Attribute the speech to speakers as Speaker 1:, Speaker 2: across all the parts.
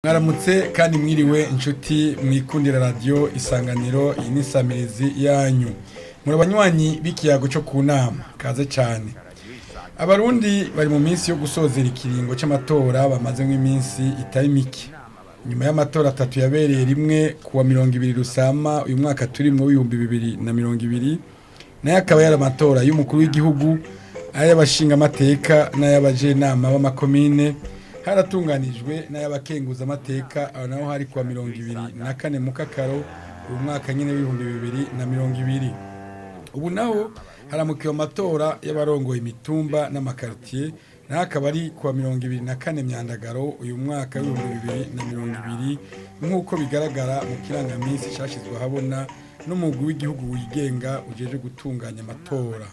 Speaker 1: Mwaramutse kandi mwiriwe inshuti mwikundira radio isanganiro inisamirizi yanyu. Murabanywanyi b'ikiyago cyo kunama kaze cyane. Abarundi bari mu minsi yo gusozera ikiringo c'amatora bamaze nk'iminsi itari mike. Nyuma y'amatora 3 yabereye rimwe kuwa 20 Rusama uyu mwaka turi mu 2020 naye akaba yari amatora y'umukuru w'igihugu ay'abashinga amateka n'ay'abajenama b'amakomine haratunganijwe n'ayabakenguza amateka aho naho hari kwa 2024 mu kakaro uyu mwaka nyine w'2020 ubu naho haramukiwe amatora y'abarongoye imitumba n'amakartier naho akaba ari kwa 2024 myandagaro uyu mwaka w'2020 nk'uko bigaragara mu kirangaminsi cyashizwe habona n'umugwi w'igihugu wigenga ujeje gutunganya amatora.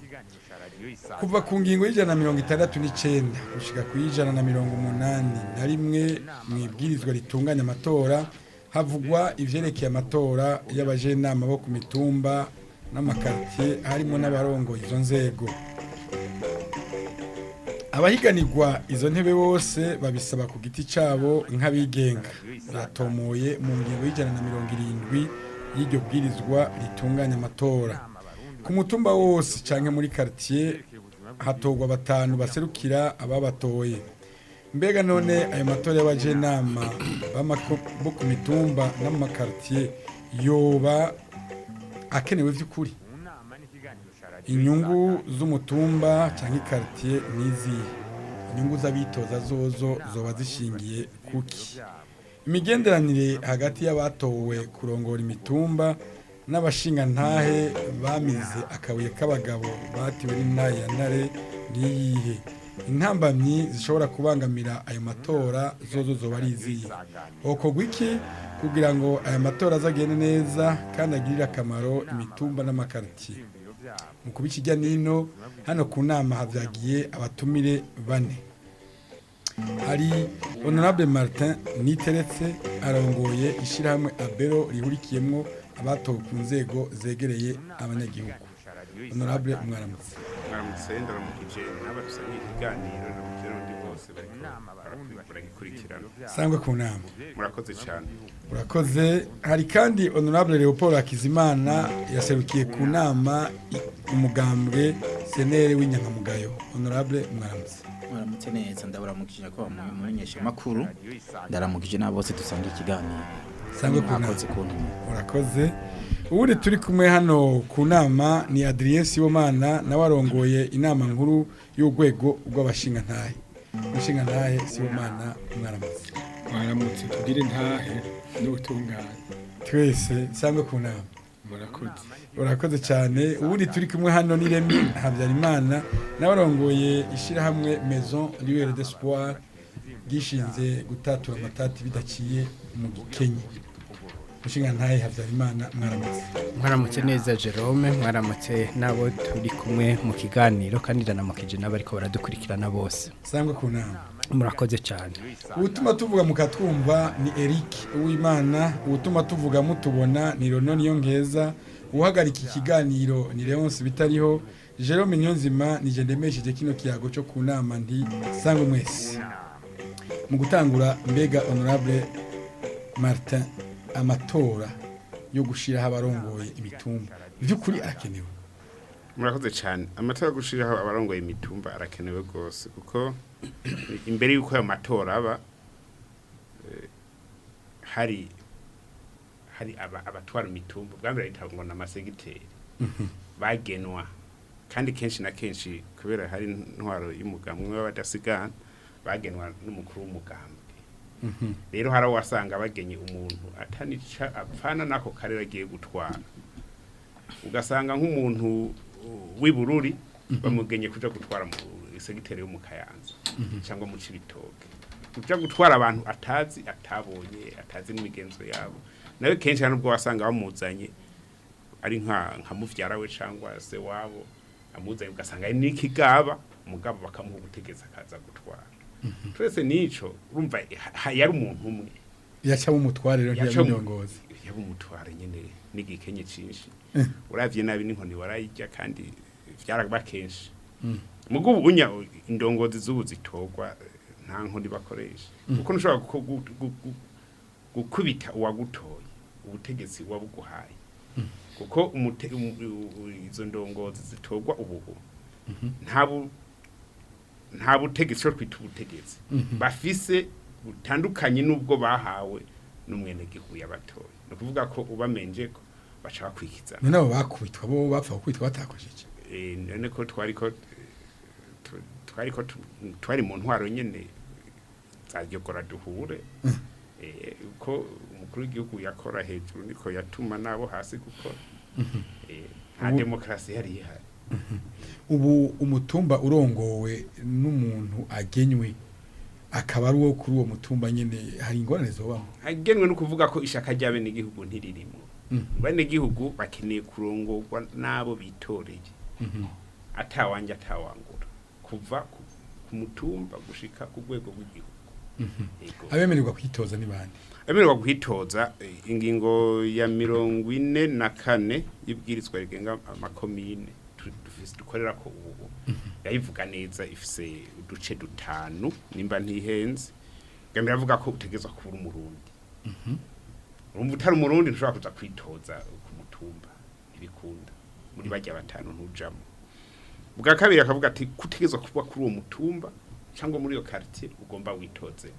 Speaker 1: Kuva ku ngingo y'169 gushika ku y'181 mwibwirizwa ritunganya amatora havugwa ivyerekeye amatora y'abajenama bo ku mitumba n'amakartier harimo n'abarongo izo nzego. Abahiganirwa izo ntebe bose babisaba ku giti cabo nk'abigenga batomoye mu ngingo y'170 y'iryo bwirizwa ritunganya amatora. Ku mutumba wose canke muri quartier hatogwa batanu baserukira ababatoye. Mbega none ayo matora y'abajenama bo ku mitumba n'amakartier yoba akenewe vy'ukuri. Inyungu z'umutumba canke quartier nizi. Inyungu z'abitoza zozo zoba zishingiye kuki. Imigenderanire hagati y'abatowe kurongora imitumba n'abashinga ntahe bamize akabuye k'abagabo batiwe n'intahe ya ntare niyihe. Intambamyi zishobora kubangamira ayo matora zozo zoba ari izihe. Okorwa iki kugira ngo aya matora azagende neza kandi agirire akamaro imitumba n'amakartier. Mu kubikijya nino hano ku nama havyagiye abatumire bane. Hari Honorable Martin Niteretse arongoye ishirahamwe Abero rihurikiyemwo abatowe ku nzego zegereye abanyagihugu. Honorable mwaramutse.
Speaker 2: Mwaramutse ndaramukije n'abatusanyi ikiganiro n'abarundi bose baragikurikirana.
Speaker 1: Sangwe ku nama.
Speaker 2: Murakoze cyane.
Speaker 1: Urakoze. Hari kandi Honorable Leopold Akizimana yaserukiye ku nama umugambwe senere w'inyankamugayo. Honorable mwaramutse.
Speaker 3: Mwaramutse neza ndabaramukije ko mumenyesha makuru ndaramukije na bose dusanga ikiganiro.
Speaker 1: Sangwe kuntu. Urakoze. Ubundi turi kumwe hano ku nama ni Adrien Sibomana nawarongoye inama nkuru y'urwego rw'abashinga ntahe. Mushinga ntahe Sibomana mwaramutse.
Speaker 4: Mwaramutse tugire ntahe n'ubutungane.
Speaker 1: Twese sangwe ku nama.
Speaker 4: Murakoze.
Speaker 1: Urakoze cyane. Ubundi turi kumwe hano ni Remy Habyarimana nawarongoye ishirahamwe Maison Lieu d'Espoir gishinze gutatura amatati bidaciye mu gikenye. Mushinga ntahe Habyarimana mwaramutse.
Speaker 5: Mwaramutse neza Jerome mwaramutse nabo turi kumwe mu kiganiro kandi ndanamakije n'abariko baradukurikirana bose.
Speaker 1: Sangwe ku nama.
Speaker 5: Murakoze cyane.
Speaker 1: Ubutuma tuvuga mukatwumva ni Eric Uwimana, ubutuma tuvuga mutubona ni Rono Niyongeza, uhagarika ikiganiro ni Leonce Bitariho, Jerome Nyonzima nije ndemesheje kino kiyago cyo ku nama ndi sangwe mwese. Mu gutangura mbega Honorable Martin amatora yo gushiraho abarongoye imitumba vy'ukuri arakenewe.
Speaker 2: Murakoze cyane. Amatora gushiraho abarongoye imitumba arakenewe gose kuko imbere yuko ayo matora aba hari abatwara imitumba bwambere itangwa n'amasegiteri bagenwa kandi kenshi na kenshi kubera hari ntwaro y'umugamwe w'abadasigana bagenwa n'umukuru w'umugambwe. Rero haraho wasanga bagenye umuntu atanica apfana nako karera agiye gutwara. Ugasanga nk'umuntu w'ibururi bamugenye kuja gutwara mu segiteri yo mu Kayanza cyangwa mu Cibitoke. Kuja gutwara abantu atabonye atazi n'imigenzo yabo. Nawe kenshi hanubwo wasanga bamuzanye ari nka muvyara we cyangwa se wabo amuzanye ugasanga ari n'ikigaba umugabo bakamuha gutegeza akaza gutwara. Twese nico urumva yari umuntu umwe
Speaker 1: yacha umutware rero ntiyabinongoza
Speaker 2: yabumutware nyene n'igikenye cinshi uravye nabi n'inkoni warayijya kandi vyaraba kenshi mugubu unya indongozi z'ubu zitogwa nta nkoni bakoresha kuko ntushobora gukubita uwagutoye ubutegetsi wabuguhaye kuko izo ndongozi zitorwa ubu nta butegetsi cyo kwita ubutegetsi bafise butandukanye n'ubwo bahawe n'umwene gihugu yabatoye no kuvuga ko ubamenje ko baca bakwikiza
Speaker 1: nabo bakubitwa bo bapfa kwitwa batakojeje
Speaker 2: none ko twari mu ntwaro nyene zagikora duhure uko umukuru w'igihugu yakora hejuru niko yatuma nabo hasi gukora nta demokrasi yari ihari
Speaker 1: ubu umutumba urongowe n'umuntu agenywe akaba ari wo kuri uwo mutumba nyene hari ingorane zobamo
Speaker 2: agenwe no kuvuga ko ishaka ryabe n'igihugu ntiririmo bane gihugu bakeneye kurongorwa nabo bitoreye atawanje atawangura kuva ku mutumba gushika ku rwego rw'igihugu
Speaker 1: abemererwa kwitoza ni bande
Speaker 2: abemererwa kwitoza ingingo ya 44 y'ibwirizwa rigenga amakomine dukorera ko ubu yayivuga neza ifise uduce dutanu nimba ntihenze gamira avuga ko utegezwa kuba umurundi urumva utari umurundi ntushobora kuza kwitoza ku mutumba ibikunda muri bajya batanu ntujamo bwa kabiri akavuga ati kutegezwa kuba kuri uwo mutumba cyangwa muri iyo quartier ugomba witoze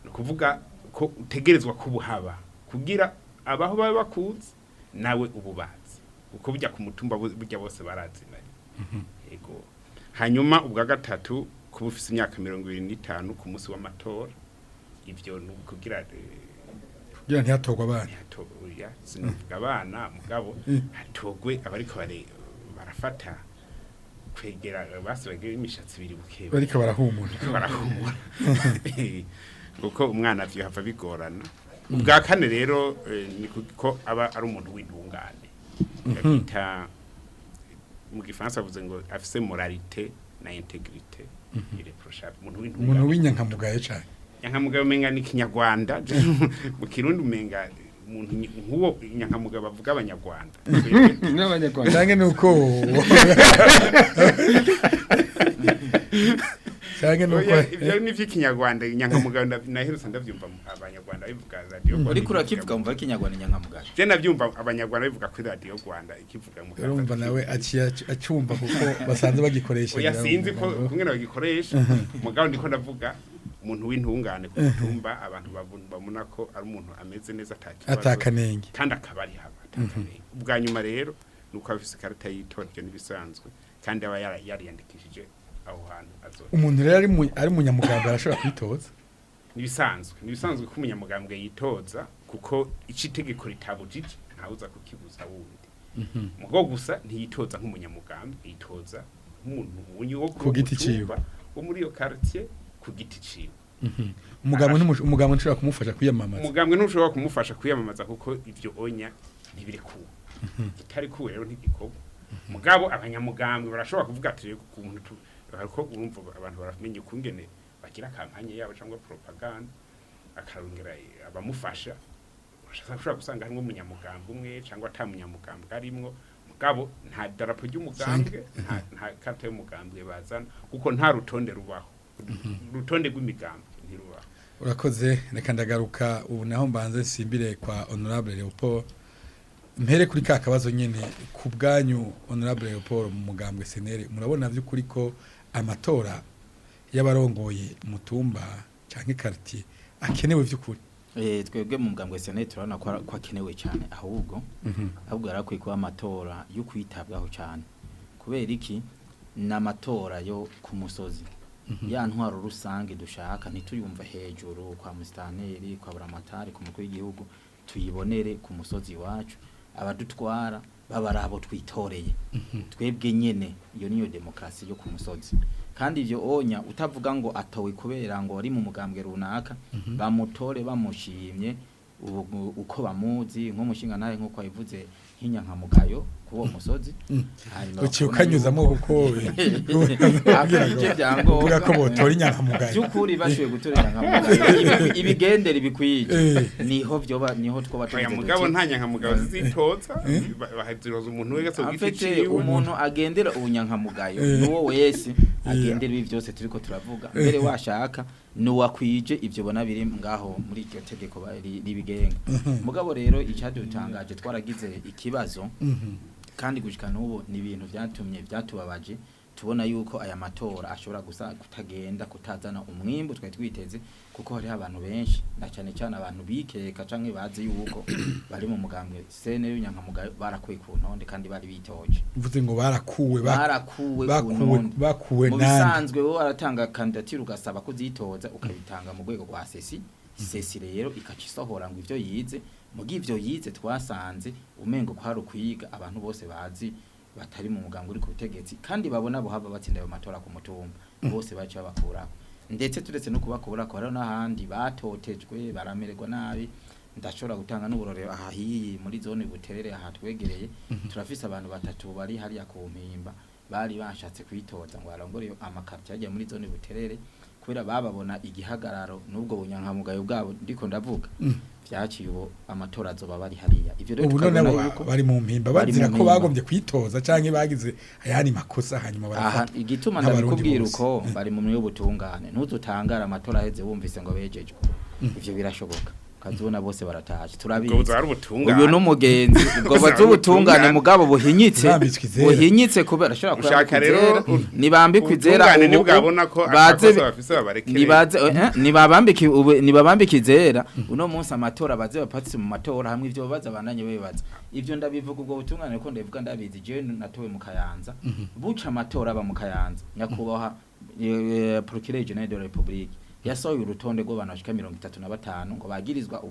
Speaker 2: no kuvuga ko utegerezwa kubuhaba kugira abaho baba bakuze nawe ububazi uko bijya ku mutumba bijya bose barazina yego hanyuma ubwa gatatu kuba ufise imyaka 25 ku munsi wa matora ivyo nukugira
Speaker 1: ntiyatorwa abana
Speaker 2: ya sinuvuga abana mugabo hatogwe abariko barafata kwegera basubege imishatsi biri buke
Speaker 1: bariko barahumura
Speaker 2: kuko umwana avyo hava bigorana ubwa kane rero ni kuko aba ari umuntu w'intungane yakita mu gifaransa bavuze ngo afise moralité na intégrité irreprochable
Speaker 1: umuntu w'inyankamugayo cyane
Speaker 2: nyankamugayo menga ni kinyarwanda mu kirundi umenga umuntu nkuwo inyankamugayo bavuga abanyarwanda
Speaker 1: n'abanyarwanda cyane nuko cyane nuko
Speaker 2: ibyo ni vy'ikinyarwanda inyankamugayo naherutse ndavyumva abanyarwanda bivuga radio
Speaker 3: uri kurakivuga mva kinyarwanda inyankamugayo
Speaker 2: je navyumva abanyarwanda bivuga kuri radio Rwanda ikivuga mu
Speaker 1: urumva nawe acumva kuko basanze bagikoresha
Speaker 2: oya sinzi ko kumwe bagikoresha mugabo ndiko ndavuga umuntu w'intungane ku mutumba abantu babona ko ari umuntu ameze neza
Speaker 1: atakanenge
Speaker 2: kandi akaba ari haba atakanenge ubwa nyuma rero nuko afise karata yitorje nibisanzwe kandi aba yariyandikishije aho hantu azoza
Speaker 1: umuntu rero ari munyamugambwe arashobora kwitoza
Speaker 2: nibisanzwe ko umunyamugambwe yitoza kuko icitegeko ritabujije ntawuza kukibuza wundi mugo gusa ntiyitoza nk'umunyamugambwe yitoza nk'umuntu unyo
Speaker 1: ku giti ciwe
Speaker 2: wo muri iyo quartier ku giti ciwe
Speaker 1: umugambwe ntushobora kumufasha kwiyamamaza
Speaker 2: umugambwe ntushobora kumufasha kwiyamamaza kuko ivyo onya ntibiri ku itari ku rero ntigikorwa mugabo abanyamugambwe barashobora kuvuga ati ku muntu ariko urumva abantu baramenye kungene bagira kampanye yabo cyangwa propaganda akarongera abamufasha bashobora gusanga harimo umunyamugambwe umwe cyangwa atamunyamugambwe arimwo mugabo nta darapo ry'umugambwe nta carte y'umugambwe bazana kuko nta rutonde rubaho rutonde rw'imigambwe ntirubaho
Speaker 1: urakoze reka ndagaruka ubu naho mbanze simbire kwa honorable Leopold mpere kuri ka kabazo nyene ku bwanyu honorable Leopold mu mugambwe senere murabona vy'ukuri ko amatora y'abarongoye mutumba canke quartier akenewe vy'ukuri
Speaker 3: twebwe mu mugambwe senere turabona ko akenewe cyane ahubwo yarakwiye kuba amatora yo kwitabwaho cyane kubera iki n'amatora yo ku musozi ya ntwaro rusange dushaka ntituyumva hejuru kwa mustanteri kwa buramatari ku mukuru w'igihugu tuyibonere ku musozi wacu abadutwara babarabo twitoreye twebwe nyene iyo niyo demokrasi yo ku musozi kandi ivyo onya utavuga ngo atowe kubera ngo ari mu mugambwe runaka bamutore bamushimye uko bamuzi nko mushinga naye nko kwayivuze nk'inyankamugayo kuwo musozi
Speaker 1: ukanyuzamo kuko uvuga ko botora inyankamugayo
Speaker 3: by'ukuri bashoboye gutora inyankamugayo ibigendera ibikwije niho twoba
Speaker 2: aya mugabo nta nyankamugayo zitoza bahaziroza umuntu wese
Speaker 3: ugifite umuntu agendera ubunyankamugayo nuwo wese agendera ibi byose turiko turavuga mbere washaka nuwakwije ivyo bona biri ngaho muri iryo tegeko ribigenga mugabo rero icyadutangaje twaragize ikibazo kandi gushika n'ubu ni ibintu byatubabaje tubona yuko aya matora ashobora kutagenda kutazana umwimbo twari twiteze kuko hari abantu benshi na cyane cyane abantu bikeka canke bazi yuko bari mu mugambwe sene y'inyankamugayo barakuye ku ntonde kandi bari bitoje
Speaker 1: mvuze ngo barakuwe
Speaker 3: mu bisanzwe wo aratanga candidature ugasaba kuzitoza ukabitanga mu rwego rwa sesi rero ikacisohora ngo ivyo yize mugi ivyo yize twasanze umengo ko hari ukwiga abantu bose bazi batari mu mugambwe uri ku butegetsi kandi babona bo haba batsinda ayo matora ku mutumba bose baca bakura ndetse turetse no kubakura ko hari n'ahandi batotejwe baramererwa nabi ndashobora gutanga n'uburorero ahahiye muri zone buterere aha twegereye turafise abantu batatu bari hariya ku mpimba bari bashatse kwitoza ngo arongore amakarti yagiye muri zone buterere kubera bababona igihagararo n'ubwo bunyankamugayo bwabo ndiko ndavuga vyaciye ubo amatora azoba bari hariya ivyo rero
Speaker 1: tukabona yuko bari mu mpimba bazira ko bagombye kwitoza canke bagize ayandi makosa hanyuma
Speaker 3: barafata igituma ndabikubwira uko bari mu mwe butungane ntuzutangara amatora aheze wumvise ngo bejejwe ivyo birashoboka kazona bose barataje turabizi uyu n'umugenzi ubwo bazubutungane mugabo buhinyitse kubera ashobora kurera nibambikwe izera nibabambike izera uno munsi amatora baze bapatse mu matora hamwe ivyo babaza bandanye bebaza ivyo ndabivuga ubwo butungane ko ndabivuga ndabizi je natowe mu Kayanza buca amatora aba mu Kayanza nyakubaha procureur general de la République yasohoye urutonde rw'abantu bashika 35 ngo bagirizwa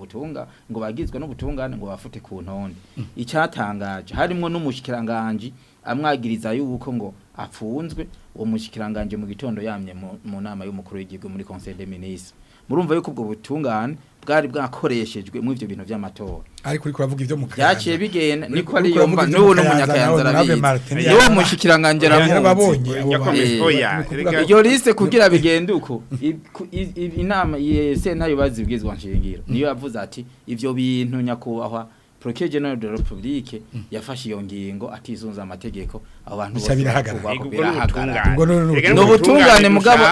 Speaker 3: ngo bagizwe n'ubutungane ngo bafute ku ntonde icyatangaje harimo n'umushikiranganje amwagiriza yuko ngo apfunzwe uwo mushikiranganje mu gitondo yamye mu nama y'umukuru w'igihugu muri Conseil des Ministres murumva yuko ubwo butungane bwari bwakoreshejwe mu ivyo bintu by'amatora
Speaker 1: ariko uriko uravuga ivyo mu Kayanza
Speaker 3: yaciye bigenda niko ari yomba n'uwo n'umunyakayanza arabizi niwo mushikiranganje rabonye iyo liste kugira bigende uko inama yese ntayo bazibwizwa nshingiro niyo yavuze ati ivyo bintu nyakubahwa procureur general de la République yafashe iyo ngingo atizunza amategeko abantu bose
Speaker 1: birahagarara
Speaker 3: no butungane mugabo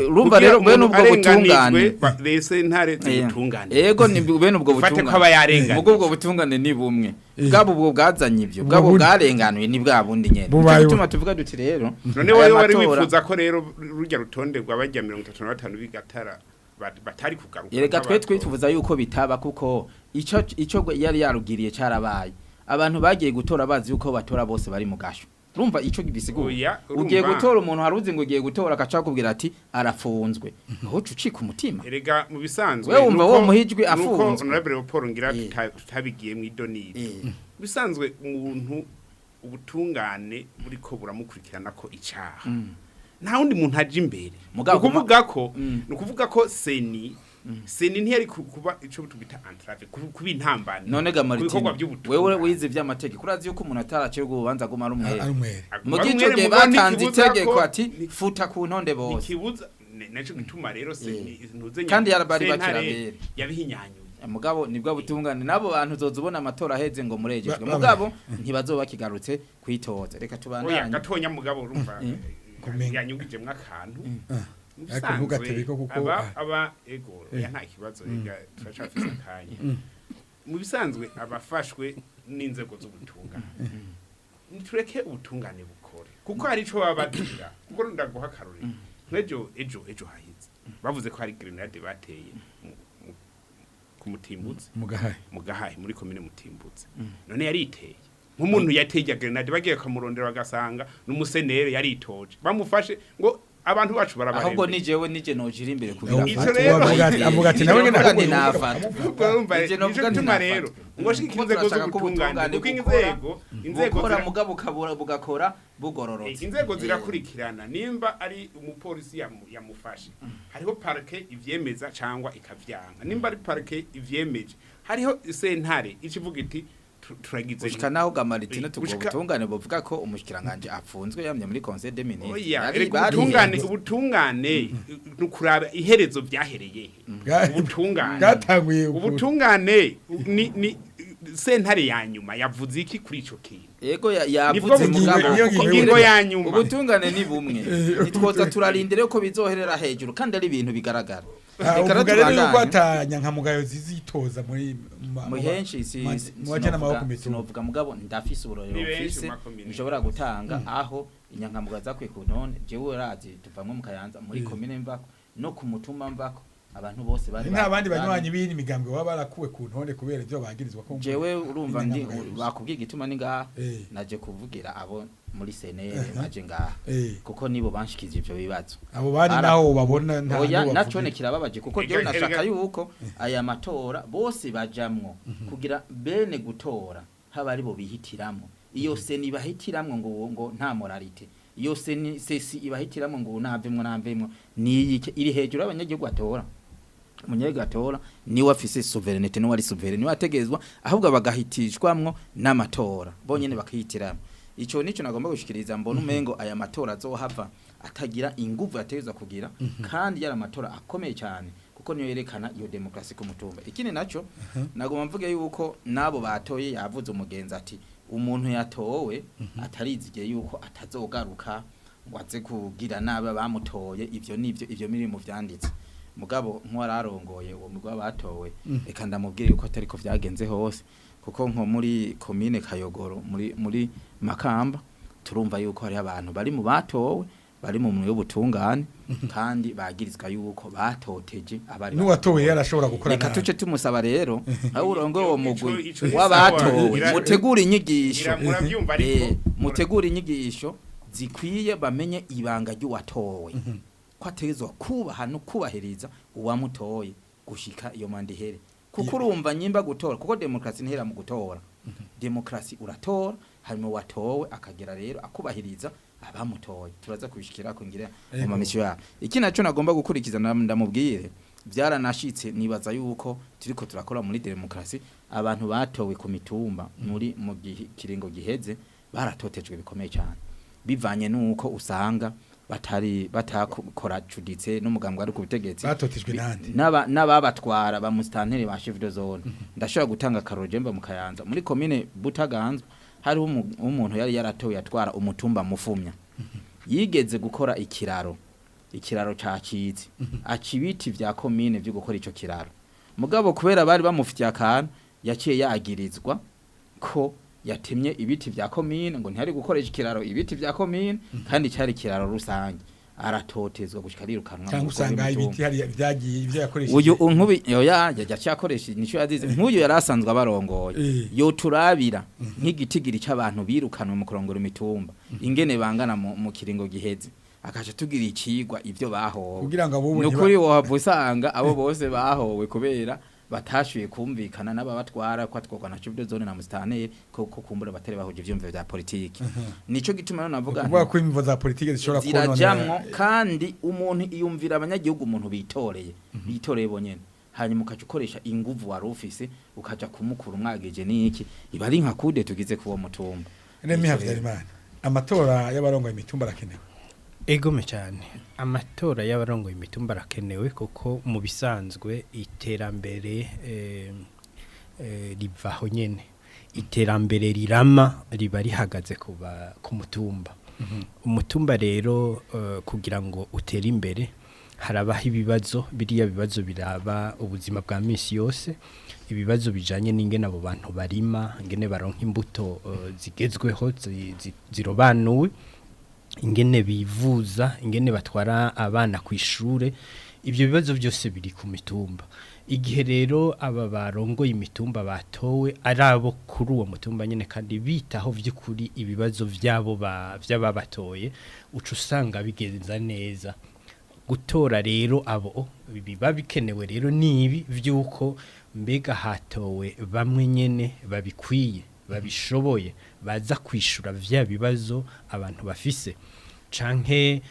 Speaker 3: urumva rero bene ubwo butungane
Speaker 2: lese ntare z'ubutungane
Speaker 3: yego ni bene ubwo butungane ubwo butungane ni bumwe bwabo ubwo bwazanye ivyo bwabo bwarenganuye ni bwa bundi nyene bituma tuvuga duti rero
Speaker 2: none wowe wari wifuza ko rero rujya rutonde rw'abajya 35 bigatara batari kugaruka
Speaker 3: yereka twe tuvuza yuko bitaba kuko ico yari yarugiriye carabaye abantu bagiye gutora bazi yuko batora bose bari mu gasho urumva ico gibisigura ugiye gutora umuntu haruzi ngo ugiye gutora akaca kubwira ati arafunzwe aho cucika umutima
Speaker 2: erega mu bisanzwe
Speaker 3: wewe umva wo muhijwe afunzwe
Speaker 2: honorable Paul ngira tutabigiye mu idonire bisanzwe umuntu ubutungane buriko buramukurikirana ko icaha nta wundi muntu aje imbere nukuvuga ko seni ntiyari kuba ico tubita entrave kuba intambane
Speaker 3: none ga Martin wewe wize vy'amategeko urazi yuko umuntu ataracirwa ubanza gumara umwere mu gice ge batanze itegeko ati futa ku ntonde bose
Speaker 2: ikibuza naco gituma rero seni ntuzenya
Speaker 3: kandi yarabari bakirabere
Speaker 2: yabihinyanyuye
Speaker 3: mugabo nibwo butungane nabo bantu zozubona amatora aheze ngo murejejwe mugabo ntibazobakigarutse kwitoza reka tubandanye
Speaker 2: gatonya mugabo urumva yanyugije mwakantu
Speaker 1: ariko ntugatebeko kuko
Speaker 2: aba ego nta kibazo turacafise kanya mu bisanzwe abafashwe n'inzego z'ubutungane nitureke ubutungane bukore kuko hari ico babadira kuko ndaguha karori ejo hahize bavuze ko hari grenade bateye ku Mutimbutse mugahaye muri commune Mutimbutse none yariteye nk'umuntu yateye grenade bagiye kamurondera bagasanga n'umusenere yaritoje bamufashe ngo abantu bacu barabarembe
Speaker 3: ahubwo nije nojira imbere kugira
Speaker 1: avuga ati nawe ngene
Speaker 3: nafata
Speaker 2: urumva nicyo rero ngo shikikinze go z'ubutungane kuko inzego
Speaker 3: gukora mugabo kabura bugakora bugororotse
Speaker 2: inzego zirakurikirana nimba ari umupolisi yamufashe hariho parquet ivyemeza cyangwa ikavyanga nimba ari parquet ivyemeje hariho sentare ikivuga iti turagize
Speaker 3: gushika naho gamaritine tugobutungane bovuga ko umushikiranganje apfunzwe yamye muri conseil des ministres
Speaker 2: ubutungane nukuraba iherezo vyahereye ubutungane ni sentare ya nyuma yavuze iki kuri ico kintu
Speaker 3: ego yavuze mugabo
Speaker 2: ingingo ya nyuma
Speaker 3: ubutungane ni bumwe nitwoza turarindire ko bizoherera hejuru kandi ari ibintu bigaragara
Speaker 1: reka rero kwatanya nka mugayo zizitoza muri
Speaker 3: muhenshi
Speaker 1: mwaje n'amaboko mitu
Speaker 3: novuga mugabo ndafise uburorero ofise nshobora gutanga aho inyankamuga zakwe ku none jewe razi tuvamwe mu Kayanza muri commune mvako no ku mutumba mvako abantu bose bari
Speaker 1: nta bandi banywanyi b'ini migambwe baba barakuwe ku ntonde kubera ivyo bagirizwa ko
Speaker 3: jewe urumva ndi bakubwiye igituma ni ngaha naje kuvugira abo muri senere naje ngaha kuko nibo banshikije ivyo bibazo
Speaker 1: abo bari naho babona nta
Speaker 3: oya nacone kirababaje kuko jewe nashaka yuko aya matora bose bajamwo kugira bene gutora haba ari bo bihitiramwo iyo seni bahitiramwo ngo nta moralite iyo seni sesi ibahitiramwo ngo navemwo ni iri hejuru y'abanyagihugu batora umunyegatora ni wafise sovereignty no wari sovereign wategezwa ahubwo bagahitishwamwo n'amatora bonyene bakihitiramwo ico nico nagomba gushikiriza mbona umengo aya matora azohava atagira inguvu yategezwa kugira kandi yara matora akomeye cyane kuko niyo yerekana iyo demokrasi ku mutumba ikindi naco nagomba mvuge yuko nabo batoye yavuze umugenzi ati umuntu yatowe atarizige yuko atazogaruka waze kugira naba bamutoye ivyo miri mu vyanditse mugabo nk'wararongoye uwo mugwa batowe eka ndamubwire yuko atari ko vyagenze hose kuko nko muri commune Kayogoro muri Makamba turumva yuko hari abantu bari mu batowe bari mu mwe y'ubutungane kandi bagirizwa yuko batoteje abari
Speaker 1: n'uwatowe yarashobora gukora
Speaker 3: reka tuce tumusaba rero aho urongo uwo mugwi w'abatowe mutegura inyigisho mutegura inyigisho zikwiye bamenye ibanga ry'uwatowe kwategezwa kubaha no kubahiriza uwamutoye gushika iyo mandihere kuko urumva nyimba gutora kuko demokrasi ntera mu gutora demokrasi uratora harimo watowe akagera rero akubahiriza abamutoye turaza kubishikira ko ngira mu mamisho ya iki naco nagomba gukurikiza ndamubwire byaranashitse nibaza yuko turiko turakora muri demokrasi abantu batowe ku mitumba muri mu kiringo giheze baratotejwe bikomeye cyane bivanye nuko usanga batakora juditse n'umugambwe ari ku butegetsi
Speaker 1: batotejwe nande
Speaker 3: n'ababatwara ba mustantere ba chef de zone ndashobora gutanga karojemba mu Kayanza muri commune Butaganzwa hari umuntu yari yaratowe yatwara umutumba mufumya yigeze gukora ikiraro cacitse akibiti vya commune byo gukora ico kiraro mugabo kubera bari bamufitiye akantu yaciye yagirizwa ko yatemye ibiti vya commune ngo ntihari gukoresha ikiraro ibiti vya commune kandi cyari kiraro rusange aratotezwa gushika rirukanwa
Speaker 1: cyangwa usanga ibiti hari vyagiye ivyo yakoresha
Speaker 3: uyu unkubi yoya yacakoresha nico yazize nkuyu yarasanzwe abarongoye yo turabira nk'igitigiri cy'abantu birukanwe mu kurongora imitumba ingene bangana mu kiringo giheze akaje tugira ikigwa ivyo bahowe
Speaker 1: kugira ngo abo
Speaker 3: nukuri wohavusanga abo bose bahowe kubera batashuye kumvikana n'ababatwara kwatwokwa na chef de zone na mustantere ko kumbura batari bahuje ivyumve vya politiki nico gituma no navuga
Speaker 1: kuvuga ko imvo za politiki zishobora
Speaker 3: kubonona zirajamwo kandi umuntu iyumvira abanyagihugu umuntu bitoreye bonyene hanyuma ukaje ukoresha inguvu wari ufise ukaja kumukura umwageje niki iba ari nka kude tugize kuwo mutumba
Speaker 1: Remi Havyarimana amatora y'abarongo imitumba arakenewe
Speaker 5: egome cyane amatora y'abarongo imitumba arakenewe kuko mu bisanzwe iterambere rivaho nyene iterambere rirama riba rihagaze ku mutumba umutumba rero kugira ngo utere imbere harabaho ibibazo biriya bibazo biraba ubuzima bwa misi yose ibibazo bijanye n'ingene abo bantu barima ingene baronka imbuto zigezweho zirobanuwe ingene bivuza ingene batwara abana ku ishure ibyo bibazo byose biri ku mitumba igihe rero aba barongoye imitumba batowe ari abo kuri uwo mutumba nyene kandi bitaho vy'ukuri ibibazo vyabo by'ababatoye uca usanga bigenza neza gutora rero abo biba bikenewe rero nibi vy'uko mbega hatowe bamwe nyene babikwiye babishoboye baza kwishura vya bibazo abantu bafise canke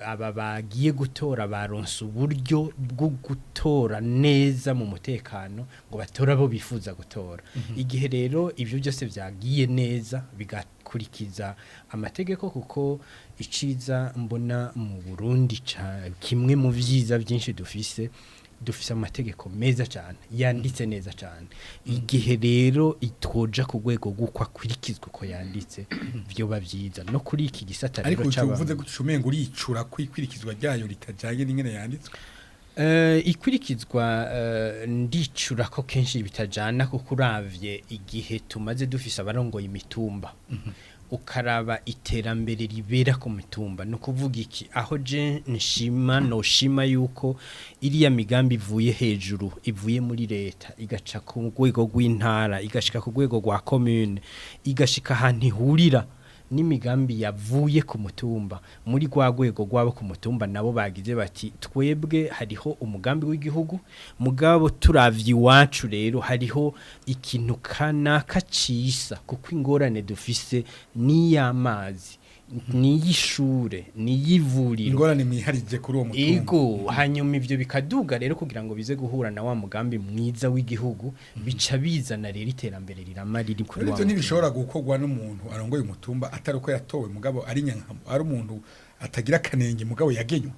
Speaker 5: aba bagiye gutora baronse uburyo bwo gutora neza mu mutekano ngo batora abo bifuza gutora igihe rero ivyo byose vyagiye neza bigakurikiza amategeko kuko iciza mbona mu Burundi kimwe mu vyiza byinshi dufise amategeko meza cyane yanditse neza cyane igihe rero itwoja ku rwego gukwa kurikizwa uko yanditse byo babyiza no kuri iki gisata rero
Speaker 1: ariko uvuze gucumenga uricura kwikwirikizwa ryayo ritajanye n'ingene yanditswe
Speaker 5: ikurikizwa ndicura ko kenshi bitajana kuko uravye igihe tumaze dufise abarongoye imitumba ukaraba iterambere ribera ku mitumba no kuvuga iki aho je noshima yuko iriya migambi ivuye hejuru ivuye muri leta igaca ku rwego rw'intara igashika ku rwego rwa commune igashika ahantu ihurira n'imigambi yavuye ku mutumba muri rwa rwego rwabo ku mutumba nabo bagize bati twebwe hariho umugambi w'igihugu mugabo turavye iwacu rero hariho ikintu kanaka cisa kuko ingorane dufise ni y'amazi ni y'ishure ni y'ivuriro
Speaker 1: ingorane mwiharije kuri uwo mutumba
Speaker 5: ego hanyuma ivyo bikaduga rero kugira ngo bize guhura na wa mugambi mwiza w'igihugu bica bizana rero iterambere rirama riri kuri wa
Speaker 1: mutumba ntibishobora gukorwa n'umuntu arongoye umutumba atari uko yatowe mugabo ari nyankamo ari umuntu atagira kanenge mugabo yagenywe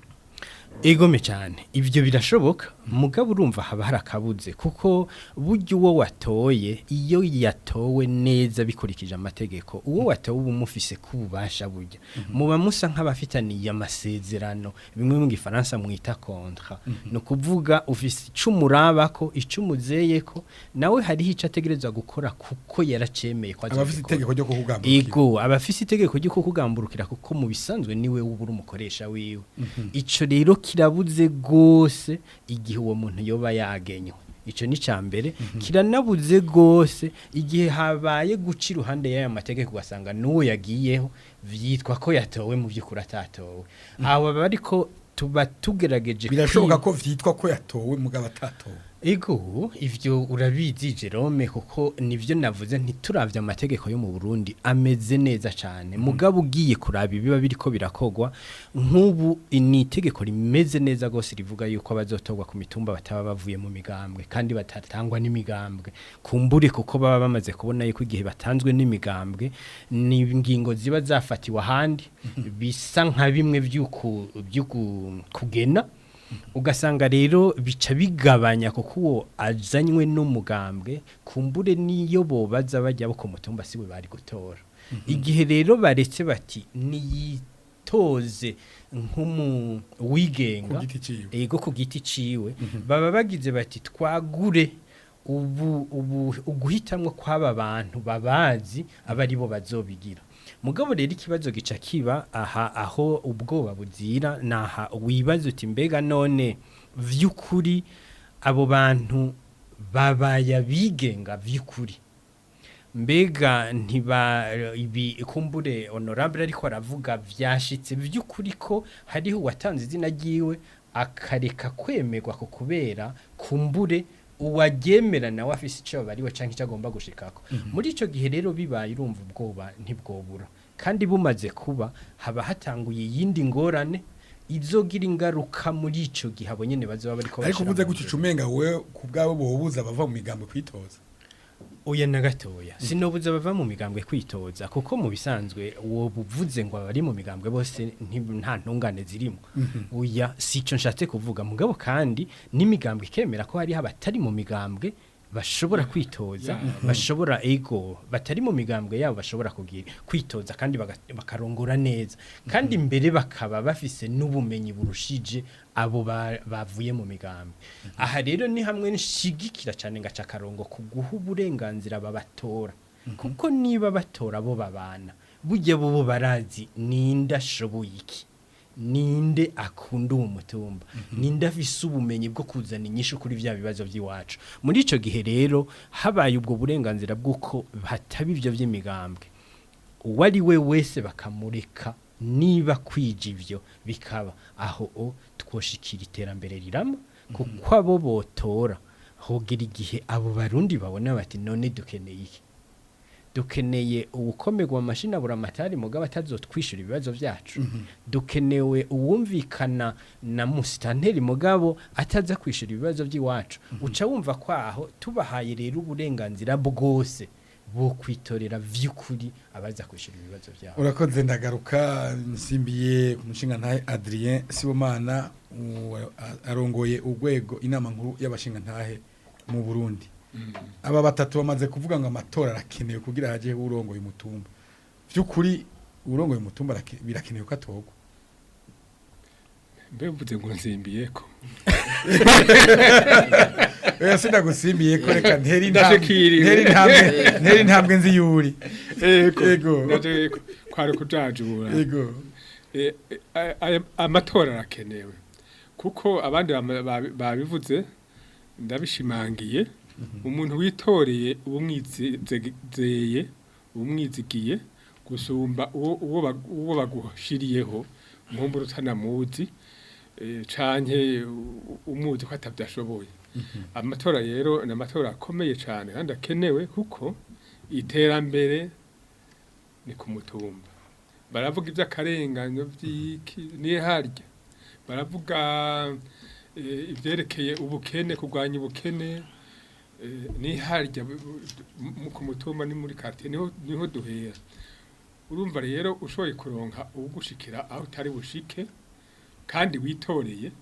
Speaker 5: egome cyane ivyo birashoboka mugabo urumva haba harakabuze kuko buryo uwo watoye iyo yatowe neza bikurikije amategeko uwo watowe umufise kubasha burya muba musa nk'abafitaniye amasezerano bimwe mu gifaransa mwita contrat no kuvuga ufise icumurabako icumuzeyeko nawe hari hica ategerezwa gukora kuko yaracemeye kwa
Speaker 1: abafise itegeko ryo kukugamburukira
Speaker 5: ego abafise itegeko ryo kukugamburukira kuko mu bisanzwe niwe ubura umukoresha wiwe ico rero kirabuze gose igihe uwo muntu yoba yagenywe ico ni cambere kiranabuze gose igihe habaye guca iruhande y'aya mategeko ugasanga nuwo yagiyeho vyitwa ko yatowe mu vy'ukuri atatowe abo bariko tuba tugerageje
Speaker 1: birashoboka ko vyitwa ko yatowe mugabo atatowe
Speaker 5: ego ivyo urabizi Jerome kuko nivyo navuze ntituravye amategeko yo mu Burundi ameze neza cyane mugabo ugiye kuraba ibiba biriko birakogwa nk'ubu ni itegeko rimeze neza gose rivuga yuko bazotogwa ku mitumba bataba bavuye mu migambwe kandi batatangwa n'imigambwe kumbure kuko baba bamaze kubona yuko igihe batanzwe n'imigambwe ni ingingo ziba zafatiwa handi bisa nka bimwe kugena ugasanga rero bica bigabanya kuko uwo azanywe n'umugambwe kumbure niyo bobaza bajya bo ku mutumba siwe bari gutora igihe rero baretse bati niyitoze nk'umu wigenga ego ku giti ciwe baba bagize bati twagure uguhitamwo kw'aba bantu babazi abari bo bazobigira mugabo rero ikibazo gica kiba aho ubwoba buzira naha wibaza uti mbega none vy'ukuri abo bantu babaya bigenga vy'ukuri mbega ibi kumbure honorable ariko aravuga vyashitse vy'ukuri ko hariho watanze izina ryiwe akareka kwemerwa ko kubera kumbure uwagemera nawe afise ico bariwe canke cyagomba gushikako muri ico gihe rero bibaye urumva ubwoba ntibwobura kandi bumaze kuba haba hatanguye yindi ngorane izogira ingaruka muri ico gihe abonyene bazoba bariko
Speaker 1: ariko uvuze gucucumenga we kubgabo bobuza bava mu migambwe kwitoza
Speaker 5: oya na gatoya sinobuza bava mu migambwe kwitoza kuko mu bisanzwe uwo buvuze ngo abari mu migambwe bose nta ntungane zirimo oya sico nshatse kuvuga mugabo kandi n'imigambwe ikemera ko hari abatari mu migambwe bashobora kwitoza bashobora ego batari mu migambwe yabo bashobora kwitoza kandi bakarongora neza kandi mbere bakaba bafise n'ubumenyi burushije abo bavuye mu migambwe aha rero ni hamwe nshigikira cyane ngaca karongo kuguha uburenganzira babatora kuko niba batora bo babana burya bo barazi ninda ashoboye iki ninde akunda uwo mutumba ninde afise ubumenyi bwo kuzana inyishu kuri vya bibazo by'iwacu muri ico gihe rero habaye ubwo burenganzira bw'uko hataba ivyo vy'imigambwe uwari we wese bakamureka niba kwija ivyo bikaba aho twoshikira iterambere rirama kuko abo botora hogira igihe abo barundi babona bati none dukeneye iki dukeneye ubukomerwa amashini abura amatari mugabo atazotwishura ibibazo byacu dukenewe uwumvikana na musitanteri mugabo ataza kwishura ibibazo by'iwacu uca wumva kwaho tubahaye rero uburenganzira bwose bo kwitorera vy'ukuri abaza kwishura ibibazo byabo.
Speaker 1: Urakoze ndagaruka nsimbiye ku mushinga ntahe Adrien Sibomana arongoye urwego inama nkuru y'abashinga ntahe mu Burundi. Aba batatu bamaze kuvuga ngo amatora arakenewe kugira haje urongoye umutumba. Vy'ukuri urongoye umutumba birakenewe ko atogwa.
Speaker 4: Mbevuze ngo nsimbiyeko.
Speaker 1: Oya sindagusimbiyeko reka nteri intambwe nzi yuri.
Speaker 4: Ego. Naje kwari kujajura.
Speaker 1: Ego.
Speaker 4: Amatora arakenewe. Kuko abandi babivuze ndabishimangiye. Umuntu witoreye ubumwizeye ubumwizigiye gusumba uwo bagushiriyeho nkumbura utanamuzi canke umuzi ko atabyashoboye. Amatora rero ni amatora akomeye cyane kandi akenewe kuko iterambere ni ku mutumba. Baravuga iby'akarenganyo ni harya. Baravuga ivyerekeye ubukene kurwanya ubukene ni harya ku mutumba ni muri quartiers niho duhera. Urumva rero ushoboye kuronka ugushikira aho utari bushike kandi witoreye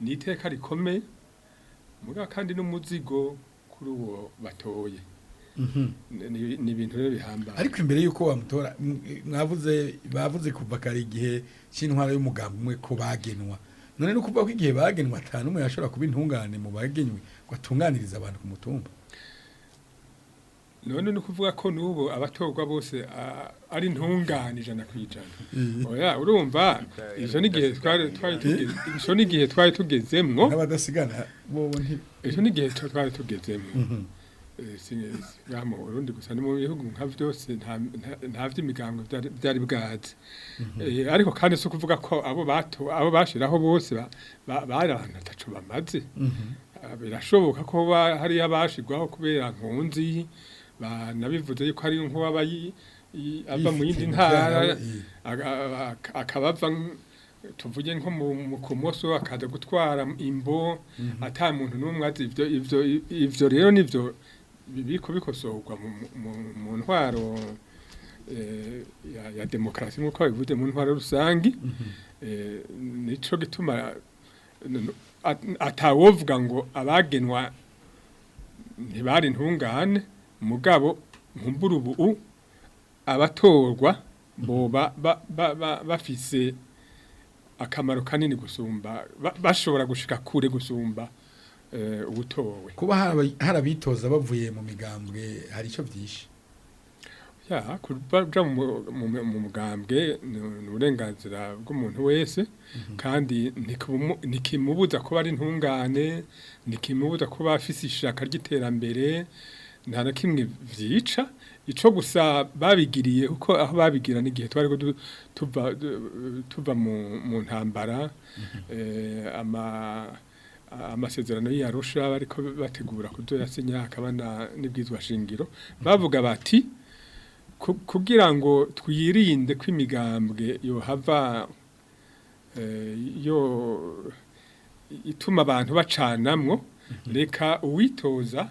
Speaker 4: ni iteka rikomeye muga kandi n'umuzigo kuri uwo batoye. Ni ibintu rero bihamba.
Speaker 1: Ariko imbere yuko bamutora bavuze kuva kare igihe cy'intwara y'umugambi umwe ko bagenwa. None no kuvuga ko igihe bagenwa atanu umwe yashobora kuba intungane mu bagenywe ngo atunganirize abantu ku mutumba.
Speaker 4: None no kuvuga ko nubo abatorwa bose ari intungane 100%. Oya urumva izo ni gihe twari tugezemwo
Speaker 1: n'abadasigana bobo nti
Speaker 4: izo ni gihe twari tugezemwo. Mu Burundi gusa ni mu bihugu nka byose nta vy'imigango byari bwaze. Ariko kandi so kuvuga ko abo bashiraho bose bari abantu ataco bamaze. Birashoboka ko hari abashirwaho kubera nkunzi banabivuze yuko ari nko ava mu yindi ntara akabava tuvuge nko mu kumoso akaza gutwara imbo ata muntu n'umwe azi ivyo rero nivyo biko bikosorwa mu ntwaro ya demokrasi nk'uko bivuze mu ntwaro rusangi. Nico gituma atawovuga ngo abagenwa ntibari intungane mugabo nkumbura ubu abatorwa boba bafise akamaro kanini gusumba bashobora gushika kure gusumba ubutowe.
Speaker 1: Kuba harabitoza bavuye mu migambwe hari ico vyishe.
Speaker 4: Ya kuja mu mugambwe ni uburenganzira bw'umuntu wese kandi ntikimubuza kuba ari intungane ntikimubuza kuba afise ishaka ry'iterambere nta na kimwe vyica. Ico gusa babigiriye uko aho babigira n'igihe twari tuva mu ntambara amasezerano y'Arusha bariko bategura kuzoyasinya akabana n'ibwizwa shingiro bavuga bati kugira ngo twirinde ko imigambwe yohava ituma abantu bacanamwo reka uwitoza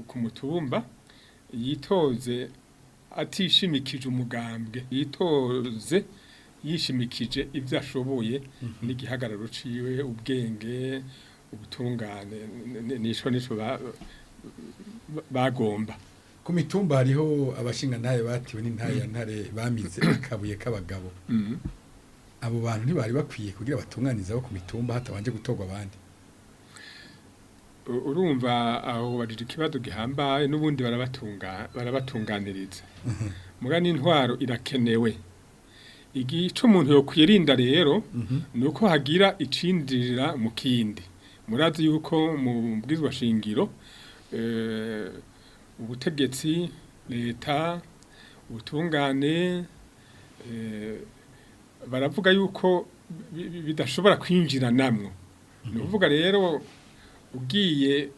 Speaker 4: ku mutumba yitoze atishimikije umugambwe yitoze yishimikije ibyo ashoboye n'igihagararo ciwe ubwenge ubutungane nico bagomba.
Speaker 1: Ku mitumba hariho abashinga ntaye batiwe n'intaye ntare bamize akabuye k'abagabo. Abo bantu ntibari bakwiye kugira batunganizaho ku mitumba hatabanje gutorwa abandi.
Speaker 4: Urumva aho barije ikibazo gihambaye n'ubundi barabatunganiriza. Muga n'intwaro irakenewe. Igico umuntu yo kwirinda rero nuko hagira icindirira mu kindi. Murazi yuko mu bwizwa shingiro ubutegetsi leta ubutungane baravuga yuko bidashobora kwinjira namwe. Nuvuga rero ugiye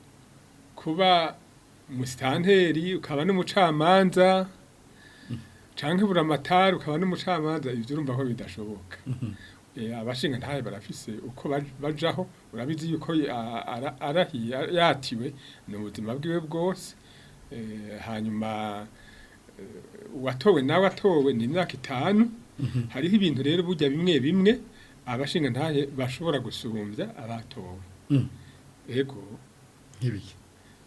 Speaker 4: kuba umusitanteri ukaba n'umucamanza canke buramatari ukaba n'umucamanza ivyo urumva ko bidashoboka abashinga ntahe barafise uko bajaho urabizi yuko arahiye yatiwe ni ubuzima bwiwe bwose hanyuma uwatowe nawe atowe ni imyaka 5 hariho ibintu rero burya bimwe bimwe abashinga ntahe bashobora gusumbya abatowe ego
Speaker 1: nk'ibiki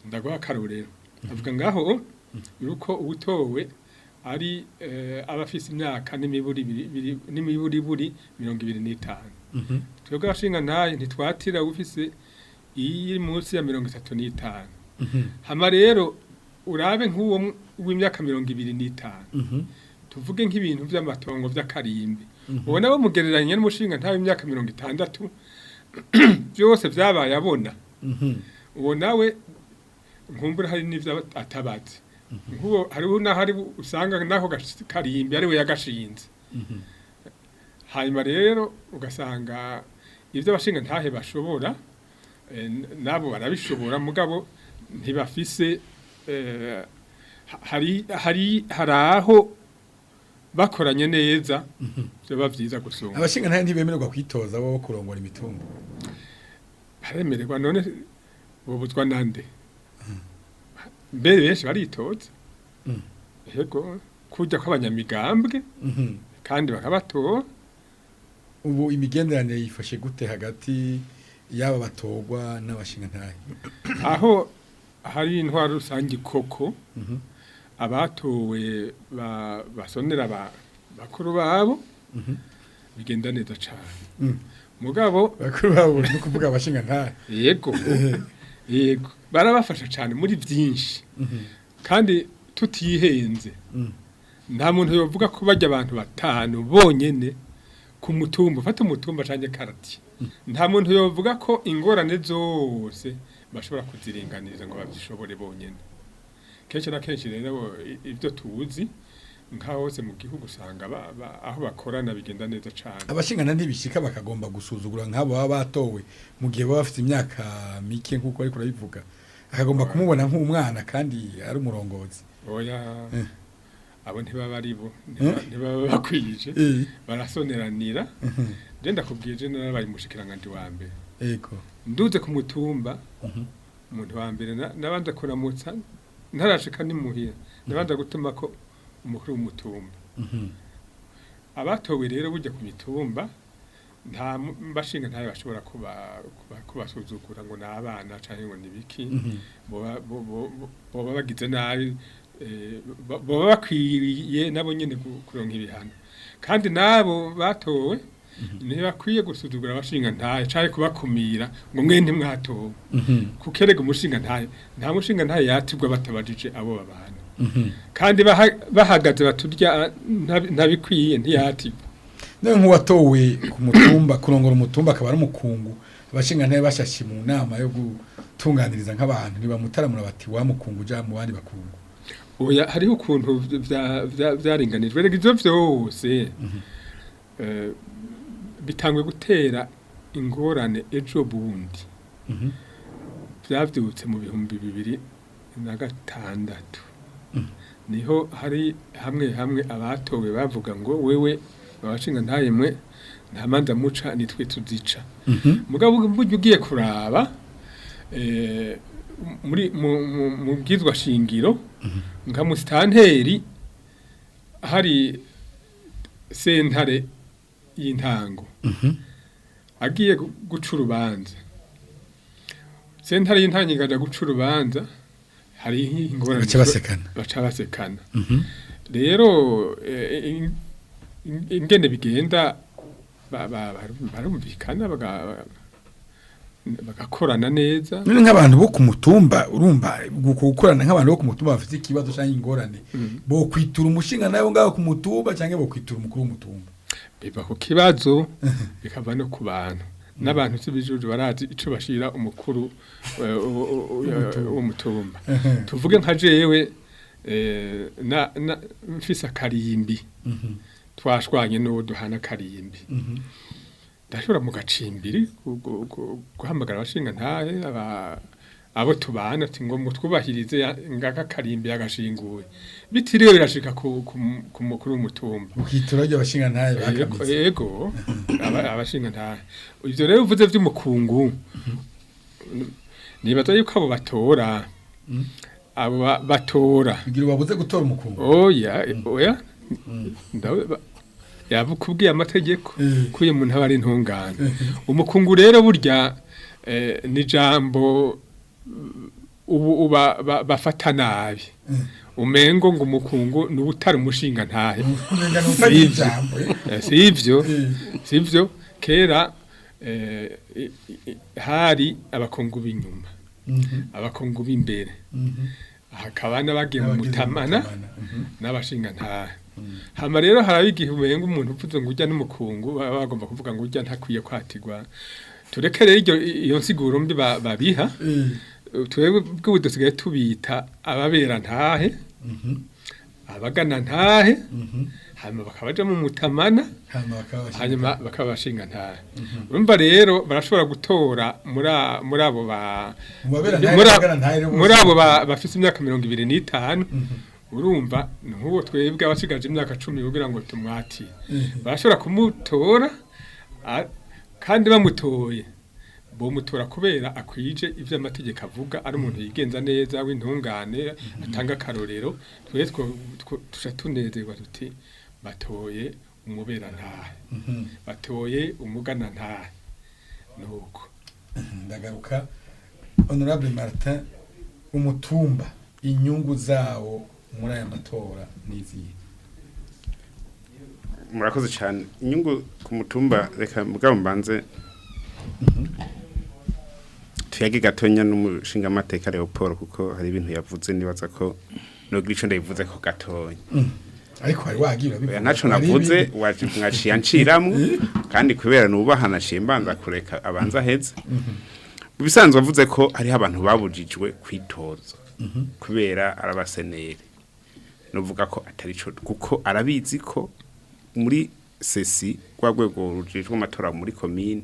Speaker 4: ndaguha akarorero avuga ngaho yuko uwutowe ari abafise imyaka n'imiburi 25 twebwe abashinga ntahe ntitwatira ufise iyi munsi ya 35 hama rero urabe nk'uwo w'imyaka 25 tuvuge nk'ibintu by'amatongo by'akarimbi ubona bo mugereranya n'umushinga ntawe imyaka 60 byose byabaye abona uwo nawe nkumbura hari n'ivyo atabaze nkubo hariho hari usanga naho karimbi ari we yagashinze hanyuma rero ugasanga ivyo abashinga ntahe bashobora nabo barabishobora mugabo ntibafise hari aho bakoranye neza byo bavyiza gusonga
Speaker 1: abashinga ntahe ntibemererwa kwitoza bo kurongora imitungo
Speaker 4: baremererwa none bobuzwa nande mbere benshi baritoza yego kujya kw'abanyamigambwe kandi bakabatora
Speaker 1: ubu imigenderanire yifashe gute hagati y'aba batorwa n'abashinga ntahe
Speaker 4: aho hari intwaro rusange koko abatowe basonera bakuru babo bigenda neza cyane mugabo
Speaker 1: bakuru babo no kuvuga abashinga ntahe
Speaker 4: yego barabafasha cyane muri byinshi kandi tutihenze nta muntu yovuga ko bajya abantu 5 bonyene ku mutumba fata umutumba canke karati nta muntu yovuga ko ingorane zose bashobora kuziringaniriza ngo babyishobore bonyene kenshi na kenshi rero ivyo tuzi nka hose mu gihugu usanga aho bakorana bigenda neza cyane
Speaker 1: abashingana ntibishika bakagomba gusuzugura nk'abo baba batowe mu gihe baba bafite imyaka mike nk'uko ariko urabivuga akagomba kumubona nk'umwana kandi ari umurongozi
Speaker 4: oya abo ntibaba ari bo ntibaba bakwije barasoneranira genda kubwije narabaye umushikiranganje wa mbere
Speaker 1: yego
Speaker 4: nduze ku mutumba umuntu wa mbere nabanza kuramutsa ntarashika nimuhira nabanza gutuma ko umukuru w'umutumba abatowe rero bujya ku mitumba nta bashinga ntayo bashobora kubasuzugura ngo nabana cyangwa ngo nibiki boba bagize nabi boba bakwiriye nabo nyene kuronka ibihano kandi nabo batowe ntibakwiye gusuzugura abashinga ntayo cyane kubakumira ngo mwe ntimwatowe kukerega umushinga ntayo nta mushinga ntayo yatirwa batabajije abo babana kandi bahagaze baturya ntabikwiye ntiyatirwa
Speaker 1: nawe nk'uwatowe ku mutumba kurongora umutumba akaba ari umukungu abashinga ntayo bashashe mu nama yo gutunganiriza nk'abantu ntibamutaramura bati wa mukungu uja mu bandi bakungu
Speaker 4: oya hariho ukuntu byaringanijwe rega ivyo vyose bitangwe gutera ingorane ejo bundi byavyutse mu 2006 niho hari hamwe abatowe bavuga ngo wewe abashinga ntayemwe nta manza muca nitwe tuzica mugabo buryo ugiye kuraba muri mu bwizwa shingiro nka musitanteri hari sentare y'intango agiye guca urubanza sentare y'intango igaja guca urubanza hari ingorane baca basekana rero ingene bigenda barumvikana bagakorana neza
Speaker 1: none nk'abantu bo ku mutumba urumva gukorana nk'abantu bo ku mutumba bafite ikibazo cyangwa ingorane bo kwitura umushinga nayo ngaho ku mutumba cyangwa bo kwitura umukuru w'umutumba
Speaker 4: biba ku kibazo bikava no ku bantu n'abantu cy'ibijuje barazi ico bashira umukuru w'umutumba tuvuge nka jewe na mfisa karimbi twashwanye no duhana karimbi ndashobora mu gacimbiri guhamagara abashinga ntahe abo tubana ati ngo mutwubahirize ngaka karimbi yagashinguye bitiriwe birashika ku mukuru w'umutumba
Speaker 1: ukitura ry'abashinga ntaye bakamize
Speaker 4: yego abashinga ntaye ivyo rero uvuze vy'umukungu nibaza yuko abo batora abo batora
Speaker 1: kugira babuze gutora umukungu
Speaker 4: oya yabukubwiye amategeko kuye umuntu aba ari intungane umukungu rero burya ni jambo ubu bafata nabi umengo ngo umukungu n'ubutari umushinga ntahe sivyo kera hari abakungu b'inyuma abakungu b'imbere hakaba n'abagiye mu mutamana n'abashinga ntahe hama rero harabigihe umengo umuntu uvuze ngo urya n'umukungu bagomba kuvuga ngo urya ntakwiye kwatigwa tureke rero iyo nsiguro mbi babiha twebwe bwo dusigaye tubita ababera ntahe abagana ntahe hanyuma bakabaja mu mutamana hanyuma bakabashinga ntahe urumva rero barashobora gutora muri abo bafite imyaka 25 urumva nk'uwo twebwe abasigaje imyaka 10 kugira ngo tumwati barashobora kumutora kandi bamutoye bomutora kubera akwije ivyo amategeko avuga ari umuntu yigenza neza w'intungane atanga karorero twese tushatunezerwa tuti batoye umubera ntahe batoye umugana ntahe nuko
Speaker 1: ndagaruka honorable Martin umutumba inyungu zawo muri aya matora niziye
Speaker 2: murakoze cyane inyungu ku mutumba reka mugabo mbanze tuyage gatonya n'umushinga amateka Leopold kuko hari ibintu yavuze nibaza ko nogira ico ndayivuze ko gatonya
Speaker 1: ariko hari wagira bivuga
Speaker 2: naco navuze waje mwaciye anciramwe kandi kubera nubahana cimbanza kureka abanza heze bisanzwe avuze ko hari abantu babujijwe kwitoza kubera arabasenere novuga ko atari cyo kuko arabizi ko muri sesi kwa rwego rujejwe amatora muri commune